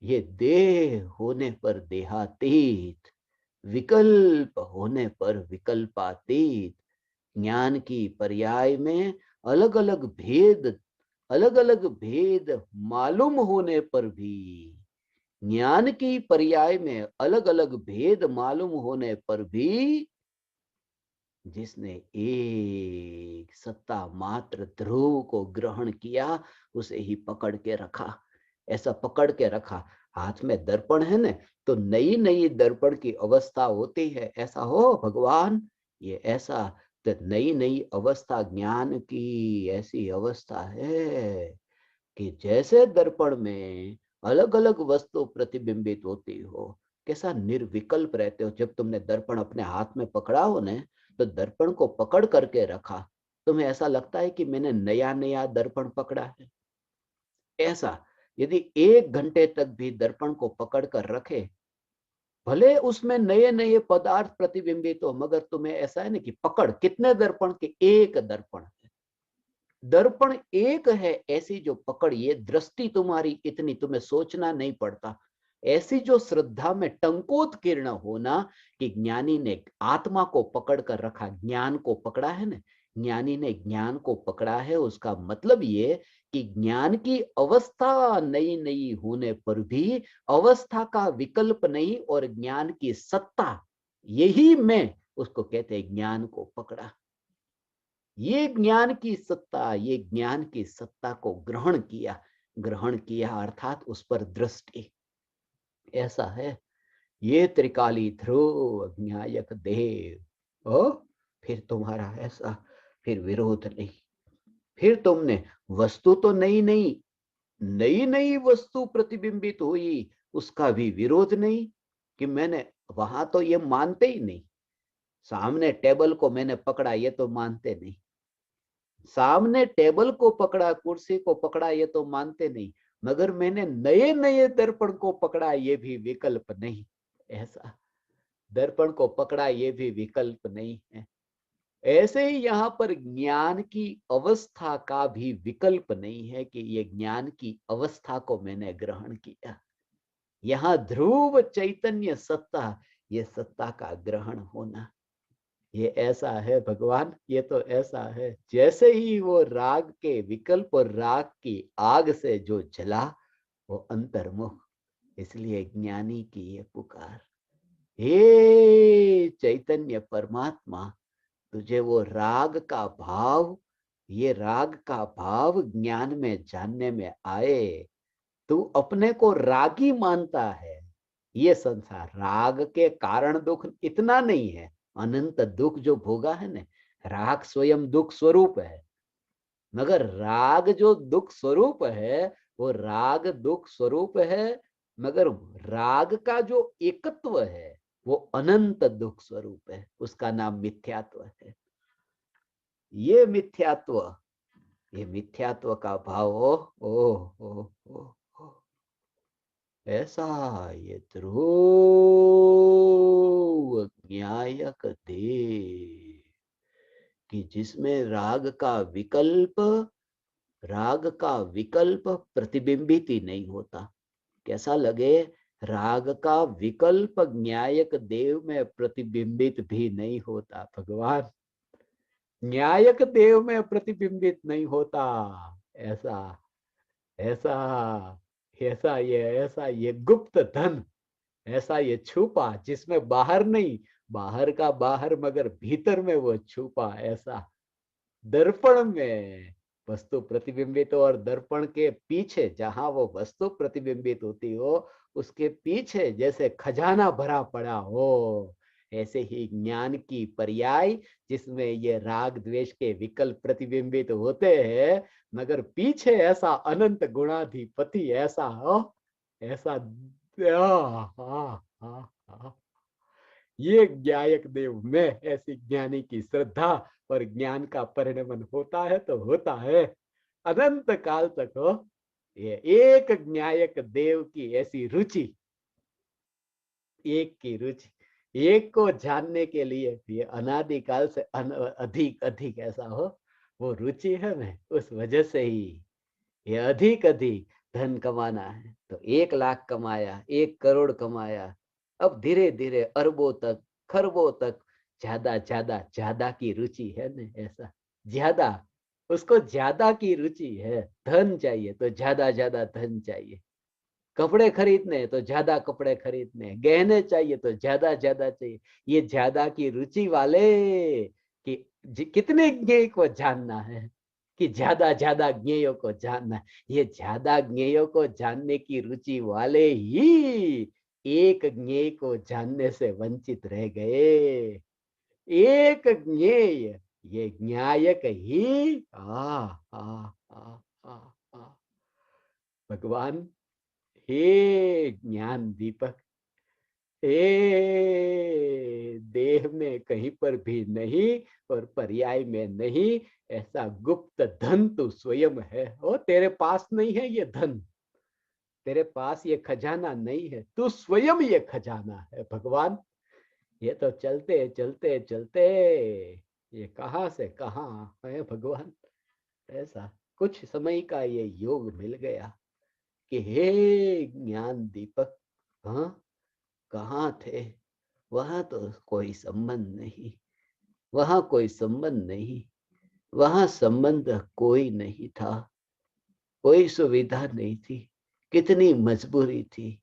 ये देह होने पर देहातीत, विकल्प होने पर विकल्पातीत, ज्ञान की पर्याय में अलग अलग भेद, अलग अलग भेद मालूम होने पर भी, ज्ञान की पर्याय में अलग अलग भेद मालूम होने पर भी, जिसने एक सत्ता मात्र ध्रुव को ग्रहण किया, उसे ही पकड़ के रखा, ऐसा पकड़ के रखा। हाथ में दर्पण है ना, तो नई नई दर्पण की अवस्था होती है, ऐसा हो भगवान, ये ऐसा, तो नई नई अवस्था ज्ञान की ऐसी अवस्था है, कि जैसे दर्पण में अलग अलग वस्तु प्रतिबिंबित होती हो, कैसा निर्विकल्प रहते हो। जब तुमने दर्पण अपने हाथ में पकड़ा हो ना, तो दर्पण को पकड़ करके रखा, तुम्हें ऐसा लगता है कि मैंने नया नया दर्पण पकड़ा है। ऐसा यदि 1 घंटे तक भी दर्पण को पकड़ कर रखे, भले उसमें नए नए पदार्थ प्रतिबिंबित हो, मगर तुम्हें ऐसा है ना कि पकड़, कितने दर्पण के, एक दर्पण, दर्पण एक है, ऐसी जो पकड़, ये दृष्टि तुम्हारी इतनी, तुम्हें सोचना नहीं पड़ता, ऐसी जो श्रद्धा में टंकोत्कीर्ण होना कि ज्ञानी ने आत्मा को पकड़ कर रखा, ज्ञान को पकड़ा है ना, ज्ञानी ने ज्ञान को पकड़ा है, उसका मतलब ये कि ज्ञान की अवस्था नई नई होने पर भी अवस्था का विकल्प नहीं और ज्ञान की सत्ता, यही मैं उसको कहते हैं ज्ञान को पकड़ा। ये ज्ञान की सत्ता, ये ज्ञान की सत्ता को ग्रहण किया अर्थात उस पर दृष्टि। ऐसा है ये त्रिकाली ध्रुव न्यायक देव। ओ फिर तुम्हारा ऐसा फिर विरोध नहीं, फिर तुमने वस्तु तो नई नई नई नई वस्तु प्रतिबिंबित हुई, उसका भी विरोध नहीं कि मैंने, वहां तो ये मानते ही नहीं, सामने टेबल को मैंने पकड़ा ये तो मानते नहीं, सामने टेबल को पकड़ा, कुर्सी को पकड़ा ये तो मानते नहीं, मगर मैंने नए नए दर्पण को पकड़ा ये भी विकल्प नहीं। ऐसा दर्पण को पकड़ा ये भी विकल्प नहीं है। ऐसे ही यहाँ पर ज्ञान की अवस्था का भी विकल्प नहीं है कि ये ज्ञान की अवस्था को मैंने ग्रहण किया। यहाँ ध्रुव चैतन्य सत्ता, ये सत्ता का ग्रहण होना, ये ऐसा है भगवान, ये तो ऐसा है जैसे ही वो राग के विकल्प और राग की आग से जो जला वो अंतर्मुख। इसलिए ज्ञानी की ये पुकार, हे चैतन्य परमात्मा, तुझे वो राग का भाव, ये राग का भाव ज्ञान में जानने में आए। तू अपने को रागी मानता है, ये संसार राग के कारण दुख इतना नहीं है, अनंत दुख जो भोगा है ना, राग स्वयं दुख स्वरूप है, मगर राग जो दुख स्वरूप है वो राग दुख स्वरूप है, मगर राग का जो एकत्व है वो अनंत दुख स्वरूप है, उसका नाम मिथ्यात्व है। ये मिथ्यात्व, ये मिथ्यात्व का भाव ओ ऐसा ये ध्रुव न्यायक दे कि जिसमें राग का विकल्प प्रतिबिंबित ही नहीं होता। कैसा लगे, राग का विकल्प न्यायक देव में प्रतिबिंबित भी नहीं होता। भगवान न्यायक देव में प्रतिबिंबित नहीं होता। ऐसा ऐसा ऐसा ये गुप्त धन, ऐसा ये छुपा जिसमें बाहर नहीं, बाहर का बाहर मगर भीतर में वो छुपा। ऐसा दर्पण में वस्तु प्रतिबिंबित हो और दर्पण के पीछे जहां वो वस्तु प्रतिबिंबित होती हो उसके पीछे जैसे खजाना भरा पड़ा हो, ऐसे ही ज्ञान की पर्याय जिसमें ये राग द्वेष के विकल्प प्रतिबिंबित होते हैं, मगर पीछे ऐसा अनंत गुणाधिपति ऐसा हो, ऐसा ये ज्ञायक देव में ऐसी ज्ञानी की श्रद्धा और ज्ञान का परिणमन होता है तो होता है, अनंत काल तक हो। ये एक ज्ञायक देव की ऐसी रुचि, एक की रुचि, एक को जानने के लिए ये अनादि काल से अधिक अधिक ऐसा हो, वो रुचि है ना, उस वजह से ही ये अधिक अधिक धन कमाना है तो 1 लाख कमाया, 1 करोड़ कमाया, अब धीरे धीरे अरबों तक खरबों तक ज्यादा ज्यादा ज्यादा की रुचि है ना। ऐसा ज्यादा, उसको ज्यादा की रुचि है, धन चाहिए तो ज्यादा ज्यादा धन चाहिए, कपड़े खरीदने तो ज्यादा कपड़े खरीदने, गहने चाहिए तो ज्यादा ज्यादा चाहिए। ये ज्यादा की रुचि वाले कि कितने ज्ञेय को जानना है, कि ज्यादा ज्यादा ज्ञेयों को जानना है, ये ज्यादा ज्ञेयों को जानने की रुचि वाले ही एक ज्ञेय को जानने से वंचित रह गए। एक ज्ञेय, ये न्यायक ही आ भगवान, हे ज्ञान दीपक, देह में कहीं पर भी नहीं और पर्याय में नहीं, ऐसा गुप्त धन तू स्वयं है। ओ तेरे पास नहीं है ये धन, तेरे पास ये खजाना नहीं है, तू स्वयं ये खजाना है भगवान। ये तो चलते चलते चलते ये कहाँ से कहाँ है भगवान। ऐसा कुछ समय का ये योग मिल गया कि हे ज्ञान दीपक, हाँ, कहाँ थे? वहां तो कोई संबंध नहीं, वहां कोई संबंध नहीं, वहां संबंध कोई नहीं था, कोई सुविधा नहीं थी। कितनी मजबूरी थी।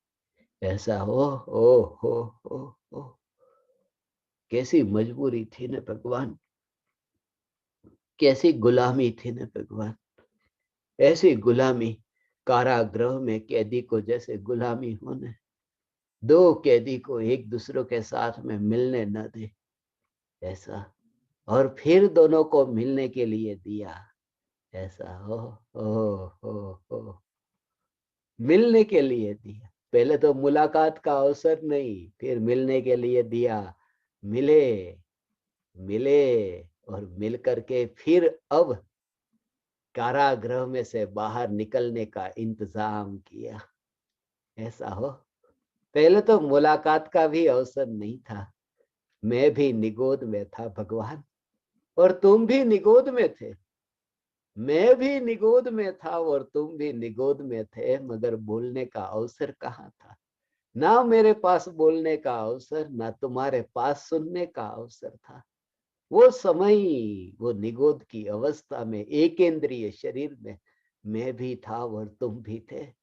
ऐसा हो, कैसी मजबूरी थी न भगवान, कैसी गुलामी थी न भगवान। ऐसी गुलामी, कारागृह में कैदी को जैसे गुलामी होने, दो कैदी को एक दूसरे के साथ में मिलने न दे, ऐसा। और फिर दोनों को मिलने के लिए दिया, ऐसा हो, मिलने के लिए दिया। पहले तो मुलाकात का अवसर नहीं, फिर मिलने के लिए दिया। मिले, मिले, और मिल करके फिर अब कारागृह में से बाहर निकलने का इंतजाम किया, ऐसा हो। पहले तो मुलाकात का भी अवसर नहीं था। मैं भी निगोद में था भगवान, और तुम भी निगोद में थे। मैं भी निगोद में था और तुम भी निगोद में थे, मगर बोलने का अवसर कहाँ था। ना मेरे पास बोलने का अवसर, ना तुम्हारे पास सुनने का अवसर था। वो समय, वो निगोद की अवस्था में एकेंद्रीय शरीर में मैं भी था और तुम भी थे।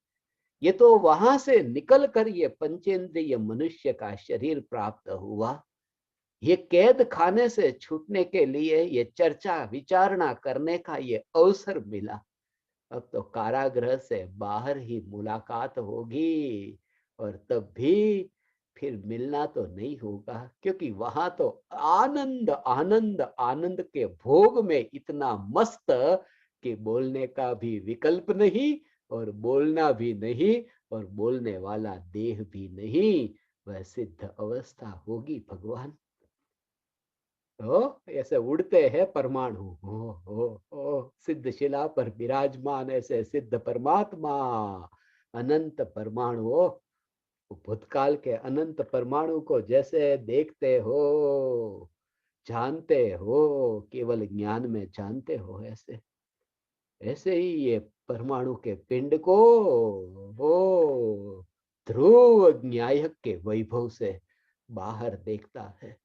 ये तो वहां से निकल कर ये पंचेंद्रिय मनुष्य का शरीर प्राप्त हुआ। ये कैद खाने से छूटने के लिए ये चर्चा विचारणा करने का ये अवसर मिला। अब तो कारागृह से बाहर ही मुलाकात होगी, और तब भी फिर मिलना तो नहीं होगा, क्योंकि वहां तो आनंद आनंद आनंद के भोग में इतना मस्त कि बोलने का भी विकल्प नहीं, और बोलना भी नहीं, और बोलने वाला देह भी नहीं। वह सिद्ध अवस्था होगी भगवान। हो, ऐसे उड़ते हैं परमाणु, हो सिद्ध शिला पर विराजमान ऐसे सिद्ध परमात्मा, अनंत परमाणु हो। भूतकाल के अनंत परमाणु को जैसे देखते हो, जानते हो, केवल ज्ञान में जानते हो, ऐसे ऐसे ही ये परमाणु के पिंड को वो ध्रुव न्यायक के वैभव से बाहर देखता है।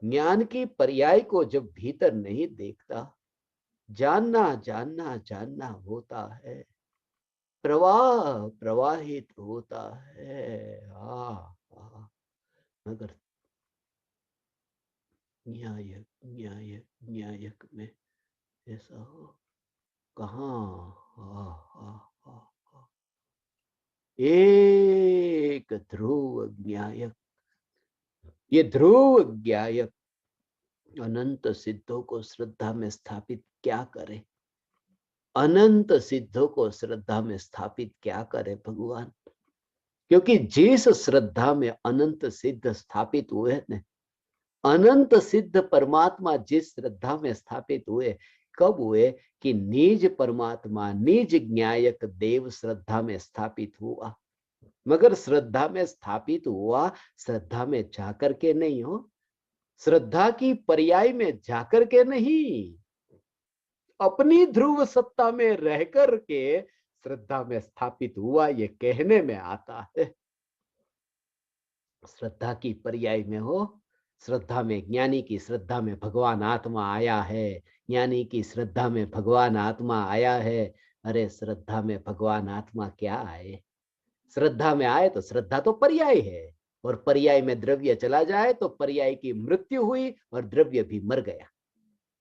ज्ञान की पर्याय को जब भीतर नहीं देखता, जानना जानना जानना होता है, प्रवाह प्रवाहित होता है। मगर न्यायक न्यायक न्यायक में ऐसा हो कहाँ। आ, आ, आ, आ, एक ध्रुव न्यायक, ये ध्रुव न्यायक अनंत सिद्धों को श्रद्धा में स्थापित क्या करे, अनंत सिद्धों को श्रद्धा में स्थापित क्या करे भगवान। क्योंकि जिस श्रद्धा में अनंत सिद्ध स्थापित हुए न, अनंत सिद्ध परमात्मा जिस श्रद्धा में स्थापित हुए, कब हुए कि निज परमात्मा निज न्यायक देव श्रद्धा में स्थापित हुआ। मगर श्रद्धा में स्थापित हुआ, श्रद्धा में जाकर के नहीं हो, श्रद्धा की पर्याय में जाकर के नहीं, अपनी ध्रुव सत्ता में रह कर के श्रद्धा में स्थापित हुआ, ये कहने में आता है। श्रद्धा की पर्याय में हो, श्रद्धा में ज्ञानी की श्रद्धा में भगवान आत्मा आया है, ज्ञानी की श्रद्धा में भगवान आत्मा आया है। अरे श्रद्धा में भगवान आत्मा क्या आए, श्रद्धा में आए तो श्रद्धा तो पर्याय है, और पर्याय में द्रव्य चला जाए तो पर्याय की मृत्यु हुई और द्रव्य भी मर गया।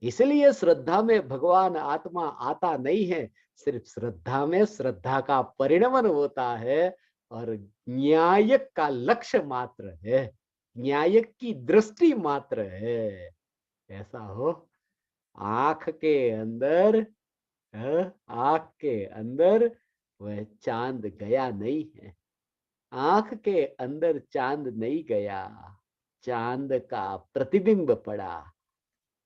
इसलिए श्रद्धा में भगवान आत्मा आता नहीं है, सिर्फ श्रद्धा में श्रद्धा का परिणमन होता है, और न्यायक का लक्ष्य मात्र है, न्यायक की दृष्टि मात्र है। ऐसा हो, आंख के अंदर, आंख के अंदर वह चांद गया नहीं है, आंख के अंदर चांद नहीं गया, चांद का प्रतिबिंब पड़ा,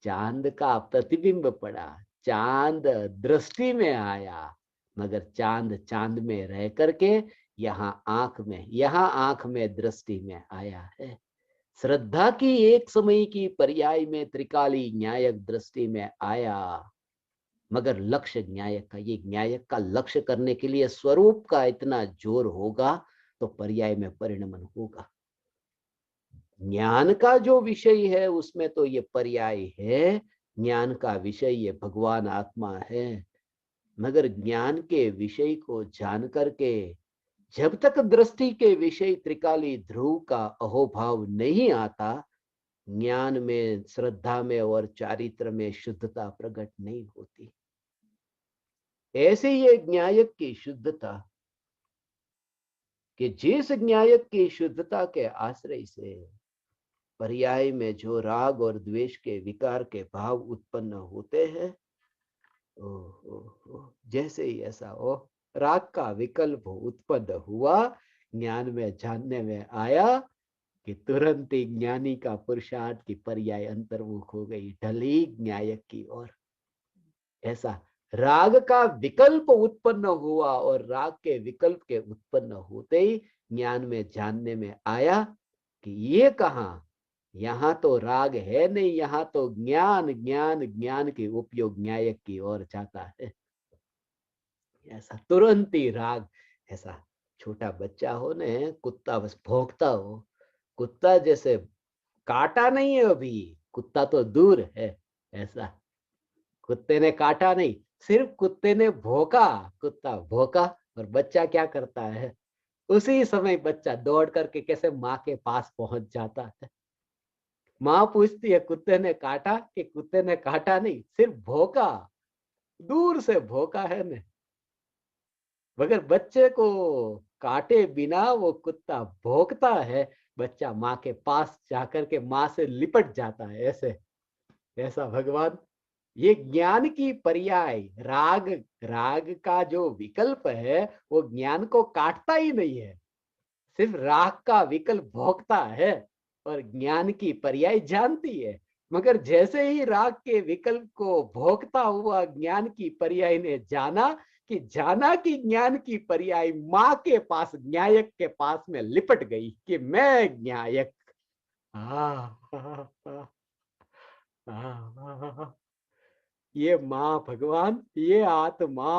चांद का प्रतिबिंब पड़ा, चांद दृष्टि में आया, मगर चांद चांद में रह करके यहाँ आंख में दृष्टि में आया है। श्रद्धा की एक समय की पर्याय में त्रिकाली न्यायक दृष्टि में आया, मगर लक्ष्य न्यायक का, ये न्यायक का लक्ष्य करने के लिए स्वरूप का इतना जोर होगा, तो पर्याय में परिणमन होगा। ज्ञान का जो विषय है उसमें तो ये पर्याय है, ज्ञान का विषय ये भगवान आत्मा है। मगर ज्ञान के विषय को जान करके जब तक दृष्टि के विषय त्रिकाली ध्रुव का अहोभाव नहीं आता, ज्ञान में, श्रद्धा में और चारित्र में शुद्धता प्रकट नहीं होती। ऐसे ही न्यायक की शुद्धता, कि जिस न्यायक की शुद्धता के आश्रय से पर्याय में जो राग और द्वेष के विकार के भाव उत्पन्न होते हैं, जैसे ही ऐसा हो राग का विकल्प उत्पन्न हुआ, ज्ञान में जानने में आया कि तुरंत ही ज्ञानी का पुरुषार्थ की पर्याय अंतर्मुख हो गई, ढली न्यायक की ओर। ऐसा राग का विकल्प उत्पन्न हुआ और राग के विकल्प के उत्पन्न होते ही ज्ञान में जानने में आया कि ये कहां, यहां तो राग है नहीं, यहां तो ज्ञान ज्ञान ज्ञान के उपयोग न्यायक की ओर जाता है। ऐसा तुरंत ही राग, ऐसा छोटा बच्चा हो ने, कुत्ता बस भौंकता हो, कुत्ता जैसे काटा नहीं है अभी, कुत्ता तो दूर है, ऐसा कुत्ते ने काटा नहीं, सिर्फ कुत्ते ने भौंका, कुत्ता भौंका, और बच्चा क्या करता है, उसी समय बच्चा दौड़ करके कैसे माँ के पास पहुंच जाता है। माँ पूछती है कुत्ते ने काटा, कि कुत्ते ने काटा नहीं, सिर्फ भौंका, दूर से भौंका है ने। मगर बच्चे को काटे बिना वो कुत्ता भौंकता है, बच्चा माँ के पास जाकर के माँ से लिपट जाता है। ऐसे ऐसा भगवान, ये ज्ञान की पर्याय, राग राग का जो विकल्प है वो ज्ञान को काटता ही नहीं है, सिर्फ राग का विकल्प भोगता है और ज्ञान की पर्याय जानती है। मगर जैसे ही राग के विकल्प को भोगता हुआ ज्ञान की पर्याय ने जाना, कि ज्ञान की पर्याय माँ के पास, न्यायक के पास में लिपट गई कि मैं न्यायक। ये माँ भगवान, ये आत्मा।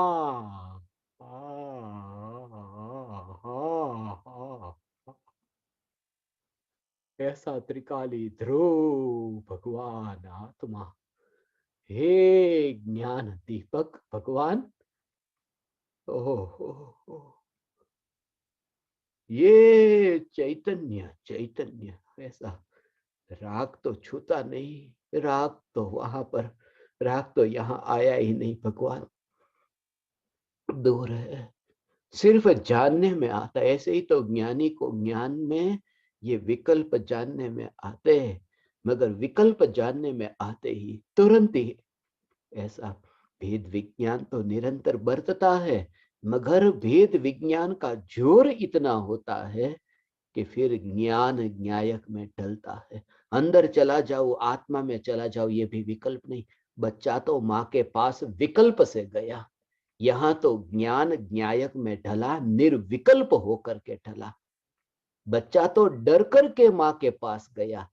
ऐसा त्रिकाली ध्रुव भगवान आत्मा, हे ज्ञान दीपक भगवान। ओह, ये चैतन्य चैतन्य ऐसा, राग तो छूता नहीं, राग तो वहां पर, राग तो यहाँ आया ही नहीं भगवान, दूर है, सिर्फ जानने में आता है। ऐसे ही तो ज्ञानी को ज्ञान में ये विकल्प जानने में आते हैं, मगर विकल्प जानने में आते ही तुरंत ही ऐसा भेद विज्ञान तो निरंतर बरतता है, मगर भेद विज्ञान का जोर इतना होता है कि फिर ज्ञान न्यायक में ढलता है। अंदर चला जाओ, आत्मा में चला जाओ, ये भी विकल्प नहीं। बच्चा तो माँ के पास विकल्प से गया, यहाँ तो ज्ञान न्यायक में ढला, निर्विकल्प होकर के ढला। बच्चा तो डर करके माँ के पास गया,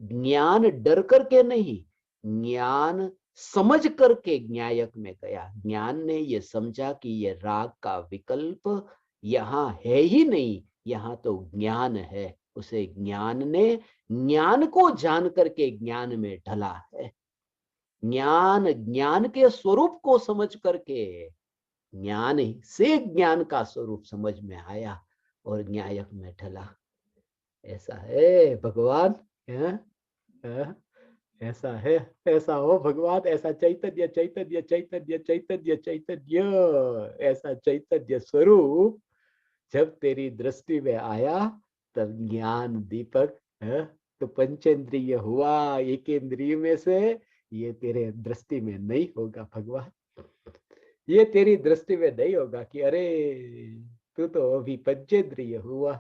ज्ञान डर करके नहीं, ज्ञान समझ करके न्यायक में गया। ज्ञान ने ये समझा कि ये राग का विकल्प यहाँ है ही नहीं, यहाँ तो ज्ञान है। उसे ज्ञान ने ज्ञान को जान करके ज्ञान में ढला है। ज्ञान ज्ञान के स्वरूप को समझ करके, ज्ञान से ज्ञान का स्वरूप समझ में आया और न्यायक में ढला। ऐसा है भगवान, है? है? ऐसा है, ऐसा हो भगवान, ऐसा चैतन्य चैतन्य चैतन्य चैतन्य चैतन्य, ऐसा चैतन्य स्वरूप जब तेरी दृष्टि में आया, तब ज्ञान दीपक है तो पंचेंद्रिय हुआ, एक इंद्रिय में से ये तेरे दृष्टि में नहीं होगा भगवान, ये तेरी दृष्टि में नहीं होगा कि अरे तू तो अभी पंचेंद्रिय हुआ,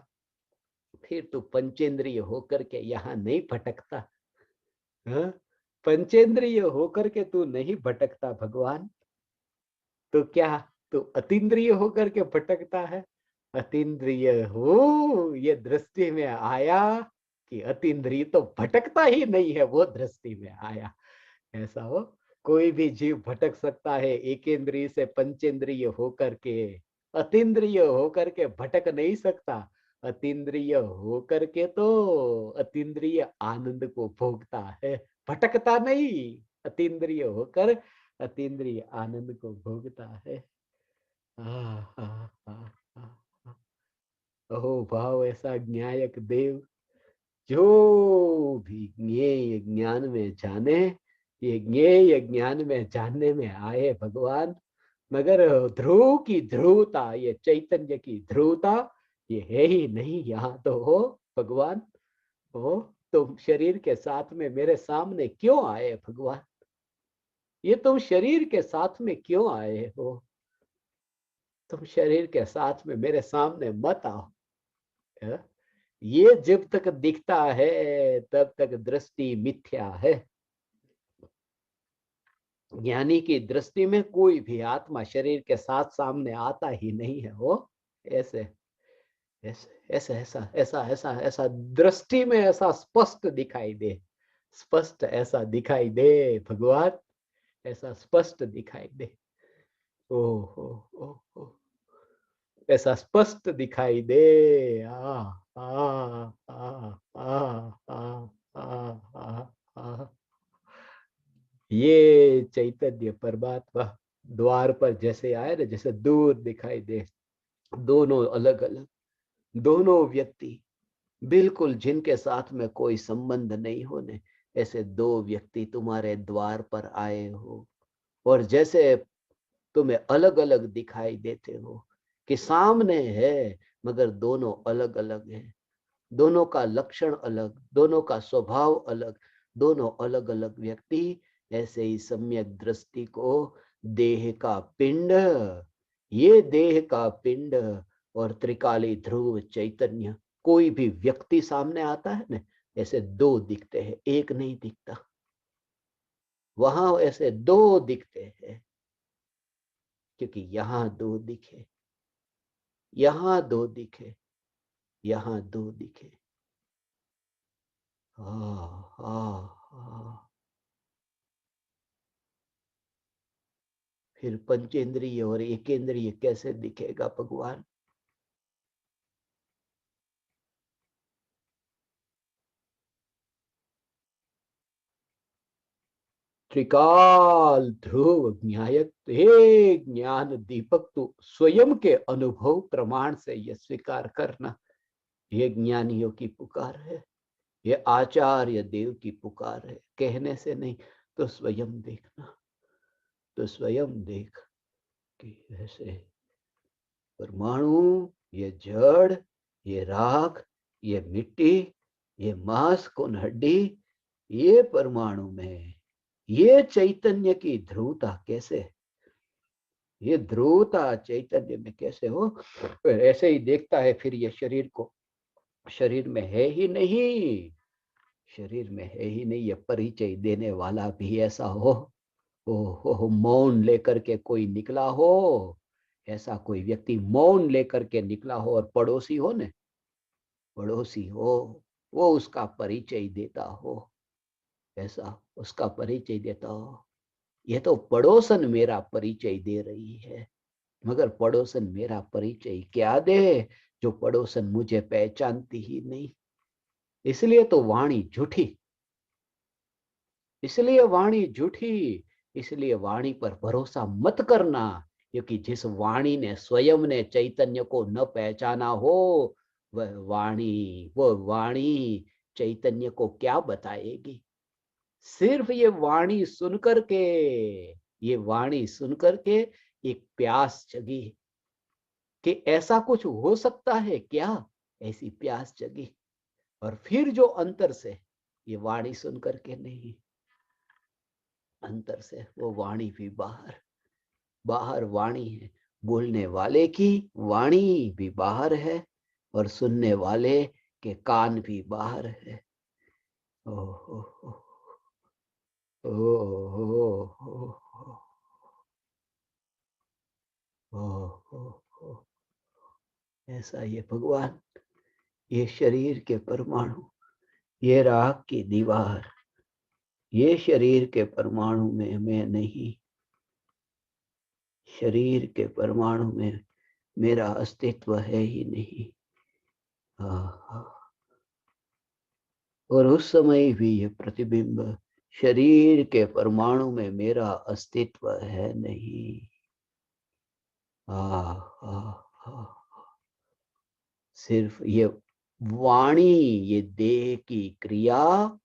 फिर तू पंचेंद्रिय होकर के यहाँ नहीं भटकता। हाँ? पंचेंद्रिय होकर के तू नहीं भटकता भगवान, तो क्या तू अतीन्द्रिय होकर के भटकता है? अतीन्द्रिय हो ये दृष्टि में आया कि अतीन्द्रिय तो भटकता ही नहीं है, वो दृष्टि में आया। ऐसा हो, कोई भी जीव भटक सकता है, एकेंद्रिय से पंचेंद्रिय होकर के, अतीन्द्रिय होकर के भटक नहीं सकता। अतीन्द्रिय होकर के तो अतीन्द्रिय आनंद को भोगता है, भटकता नहीं। अतीन्द्रिय होकर अतीन्द्रिय आनंद को भोगता है। अहो भाव ऐसा ज्ञायक देव, जो भी ज्ञेय ज्ञान में जाने, ये ज्ञेय ज्ञान में जानने में आए भगवान, मगर ध्रुव की ध्रुवता, ये चैतन्य की ध्रुवता, ये है ही नहीं। यहाँ तो हो भगवान, हो तुम शरीर के साथ में मेरे सामने क्यों आए भगवान? ये तुम शरीर के साथ में क्यों आए हो? तुम शरीर के साथ में मेरे सामने मत आओ। ये जब तक दिखता है तब तक दृष्टि मिथ्या है। ज्ञानी की दृष्टि में कोई भी आत्मा शरीर के साथ सामने आता ही नहीं है। वो ऐसे ऐसे ऐसा ऐसा ऐसा ऐसा ऐसा दृष्टि में ऐसा स्पष्ट दिखाई दे, स्पष्ट ऐसा दिखाई दे भगवान, ऐसा स्पष्ट दिखाई दे। ओ हो ओ हो, ऐसा स्पष्ट दिखाई दे। आ आ आ आ आ आ आ आ ये चैतन्य परमात्मा द्वार पर जैसे आए ना, जैसे दूर दिखाई दे, दोनों अलग अलग, दोनों व्यक्ति बिल्कुल जिनके साथ में कोई संबंध नहीं होने, ऐसे दो व्यक्ति तुम्हारे द्वार पर आए हो, और जैसे तुम्हें अलग अलग दिखाई देते हो कि सामने है, मगर दोनों अलग अलग हैं। दोनों का लक्षण अलग, दोनों का स्वभाव अलग, दोनों अलग अलग व्यक्ति। ऐसे ही सम्यक दृष्टि को देह का पिंड, ये देह का पिंड और त्रिकाली ध्रुव चैतन्य, कोई भी व्यक्ति सामने आता है ना, ऐसे दो दिखते हैं, एक नहीं दिखता। वहां ऐसे दो दिखते हैं, क्योंकि यहां दो दिखे, यहां दो दिखे, यहां दो दिखे। हाँ हाँ हाँ। फिर पंचेंद्रिय और एकेंद्रिय कैसे दिखेगा भगवान? त्रिकाल ध्रुव न्यायक, हे ज्ञान दीपक, तो स्वयं के अनुभव प्रमाण से यह स्वीकार करना, ये ज्ञानियों की पुकार है, ये आचार्य देव की पुकार है। कहने से नहीं, तो स्वयं देखना, तो स्वयं देख कि ऐसे परमाणु, ये जड़, ये राख, ये मिट्टी, ये मांस खून हड्डी, ये परमाणु में ये चैतन्य की ध्रुवता कैसे, ये ध्रुवता चैतन्य में कैसे हो? ऐसे ही देखता है फिर ये शरीर को, शरीर में है ही नहीं, शरीर में है ही नहीं। ये परिचय देने वाला भी ऐसा हो, ओ मौन लेकर के कोई निकला हो, ऐसा कोई व्यक्ति मौन लेकर के निकला हो, और पड़ोसी हो ने, पड़ोसी हो, वो उसका परिचय देता हो, ऐसा उसका परिचय देता हो। ये तो पड़ोसन मेरा परिचय दे रही है, मगर पड़ोसन मेरा परिचय क्या दे, जो पड़ोसन मुझे पहचानती ही नहीं। इसलिए तो वाणी झूठी, इसलिए वाणी झूठी, इसलिए वाणी पर भरोसा मत करना, क्योंकि जिस वाणी ने स्वयं ने चैतन्य को न पहचाना हो, वह वाणी चैतन्य को क्या बताएगी? सिर्फ ये वाणी सुनकर के, ये वाणी सुनकर के एक प्यास जगी कि ऐसा कुछ हो सकता है क्या, ऐसी प्यास जगी। और फिर जो अंतर से, ये वाणी सुनकर के नहीं, अंतर से वो वाणी भी बाहर, बाहर वाणी है, बोलने वाले की वाणी भी बाहर है, और सुनने वाले के कान भी बाहर है। ओ हो हो ओ हो हो हो, ऐसा ये भगवान, ये शरीर के परमाणु, ये राख की दीवार, ये शरीर के परमाणु में मैं नहीं, शरीर के परमाणु में मेरा अस्तित्व है ही नहीं। और उस समय भी ये प्रतिबिंब शरीर के परमाणु में मेरा अस्तित्व है नहीं। सिर्फ ये वाणी, ये देह की क्रिया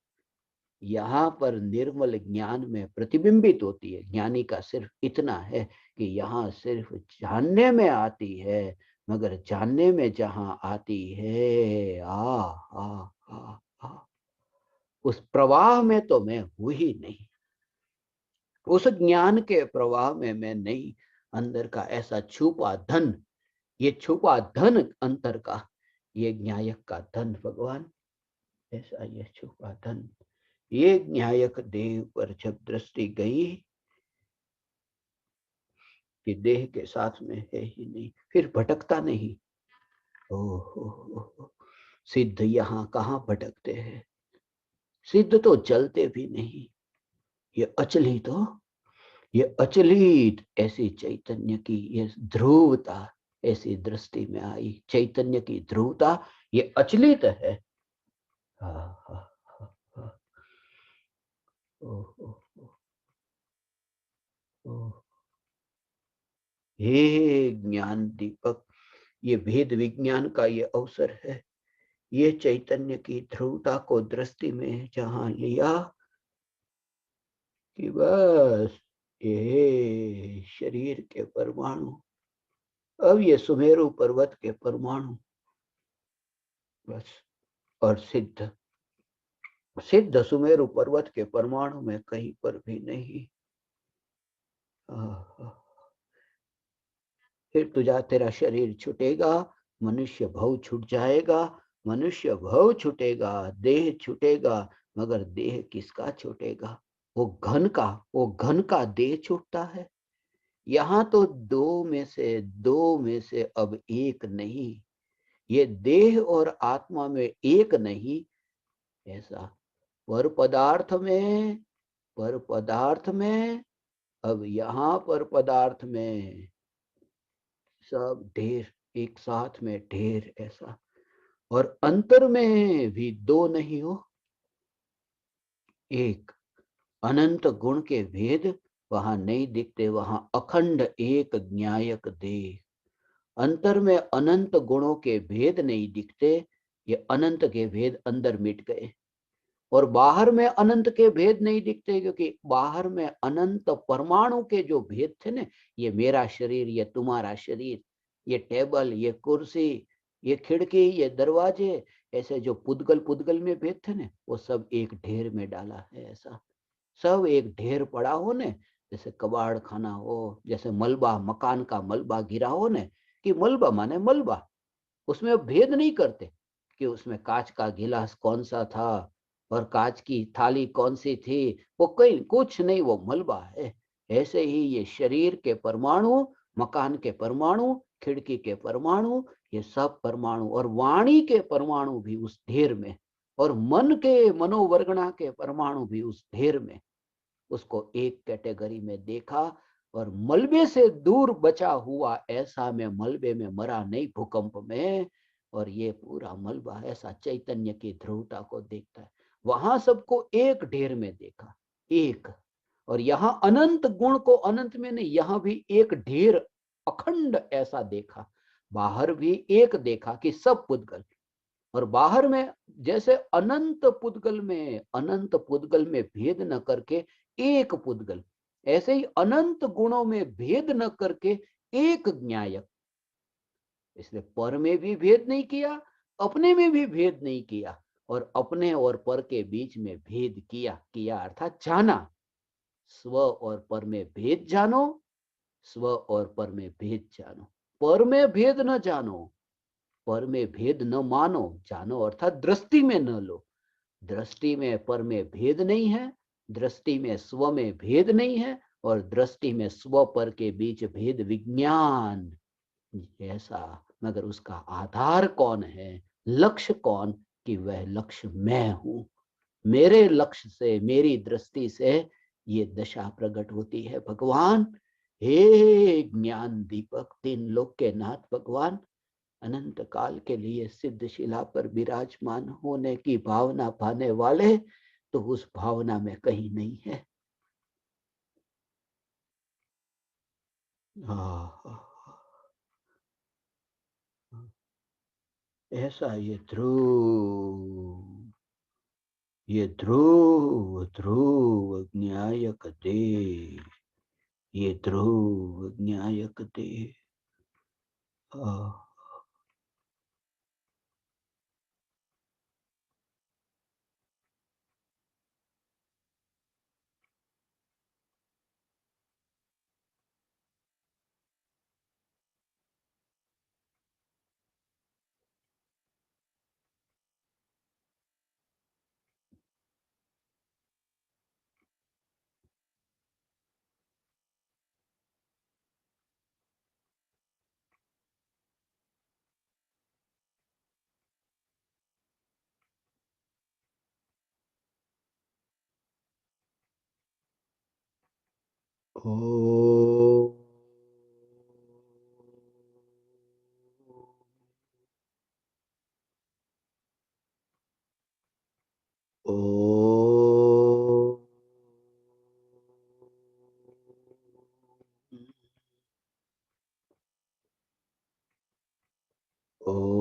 यहाँ पर निर्मल ज्ञान में प्रतिबिंबित होती है। ज्ञानी का सिर्फ इतना है कि यहाँ सिर्फ जानने में आती है, मगर जानने में जहां आती है उस प्रवाह में तो मैं हूं ही नहीं, उस ज्ञान के प्रवाह में मैं नहीं। अंदर का ऐसा छुपा धन, ये छुपा धन अंतर का, ये न्यायक का धन भगवान, ऐसा ये छुपा धन। ये न्यायक देव पर जब दृष्टि गई कि देह के साथ में है ही नहीं, फिर भटकता नहीं। ओह, सिद्ध यहाँ कहाँ भटकते हैं, सिद्ध तो चलते भी नहीं। ये अचली तो, ये अचलित ऐसी चैतन्य की ये ध्रुवता ऐसी दृष्टि में आई। चैतन्य की ध्रुवता ये अचलित है। हे ज्ञान दीपक, ये भेद विज्ञान का ये अवसर है। ये चैतन्य की ध्रुवता को दृष्टि में जहां लिया कि बस ये शरीर के परमाणु, अब ये सुमेरु पर्वत के परमाणु बस, और सिद्ध सिद्ध सुमेरु पर्वत के परमाणु में कहीं पर भी नहीं। फिर तुझा तेरा शरीर छूटेगा, मनुष्य भव छूट जाएगा, मनुष्य भव छूटेगा, देह छूटेगा, मगर देह किसका छूटेगा? वो घन का देह छूटता है। यहाँ तो दो में से अब एक नहीं, ये देह और आत्मा में एक नहीं। ऐसा पर पदार्थ में अब यहाँ पर पदार्थ में सब ढेर, एक साथ में ढेर ऐसा। और अंतर में भी दो नहीं हो, एक। अनंत गुण के भेद वहां नहीं दिखते, वहां अखंड एक न्यायक देह। अंतर में अनंत गुणों के भेद नहीं दिखते, ये अनंत के भेद अंदर मिट गए। और बाहर में अनंत के भेद नहीं दिखते, क्योंकि बाहर में अनंत परमाणु के जो भेद थे ना, ये मेरा शरीर, ये तुम्हारा शरीर, ये टेबल, ये कुर्सी, ये खिड़की, ये दरवाजे, ऐसे जो पुद्गल में भेद थे ना, वो सब एक ढेर में डाला है। ऐसा सब एक ढेर पड़ा हो ने, जैसे कबाड़ खाना हो, जैसे मलबा, मकान का मलबा गिरा हो ने, कि मलबा माने मलबा, उसमें अब भेद नहीं करते कि उसमें कांच का गिलास कौन सा था और कांच की थाली कौन सी थी, वो कहीं कुछ नहीं, वो मलबा है। ऐसे ही ये शरीर के परमाणु, मकान के परमाणु, खिड़की के परमाणु, ये सब परमाणु, और वाणी के परमाणु भी उस ढेर में, और मन के मनोवर्गणा के परमाणु भी उस ढेर में। उसको एक कैटेगरी में देखा, और मलबे से दूर बचा हुआ ऐसा मैं मलबे में मरा नहीं भूकंप में, और ये पूरा मलबा ऐसा चैतन्य की ध्रुवता को देखता है। वहां सबको एक ढेर में देखा, एक। और यहाँ अनंत गुण को अनंत में नहीं, यहाँ भी एक ढेर अखंड ऐसा देखा। बाहर भी एक देखा कि सब पुद्गल, और बाहर में जैसे अनंत पुद्गल में भेद न करके एक पुद्गल, ऐसे ही अनंत गुणों में भेद न करके एक न्यायक। इसलिए पर में भी भेद नहीं किया, अपने में भी भेद नहीं किया, और अपने और पर के बीच में भेद किया अर्थात जाना। स्व और पर में भेद जानो, स्व और पर में भेद जानो। पर में भेद न जानो, पर में भेद न मानो, जानो अर्थात दृष्टि में न लो। दृष्टि में पर में भेद नहीं है, दृष्टि में स्व में भेद नहीं है, और दृष्टि में स्व पर के बीच भेद विज्ञान ऐसा। मगर उसका आधार कौन है, लक्ष्य कौन? कि वह लक्ष्य मैं हूं। मेरे लक्ष्य से, मेरी दृष्टि से ये दशा प्रकट होती है भगवान। हे ज्ञान दीपक, तीन लोक के नाथ भगवान, अनंत काल के लिए सिद्ध शिला पर विराजमान होने की भावना पाने वाले तो उस भावना में कहीं नहीं है। ऐसा ये ध्रुव ध्रुव ज्ञायक दे, ये ध्रुव ज्ञायक दे। ओ ओ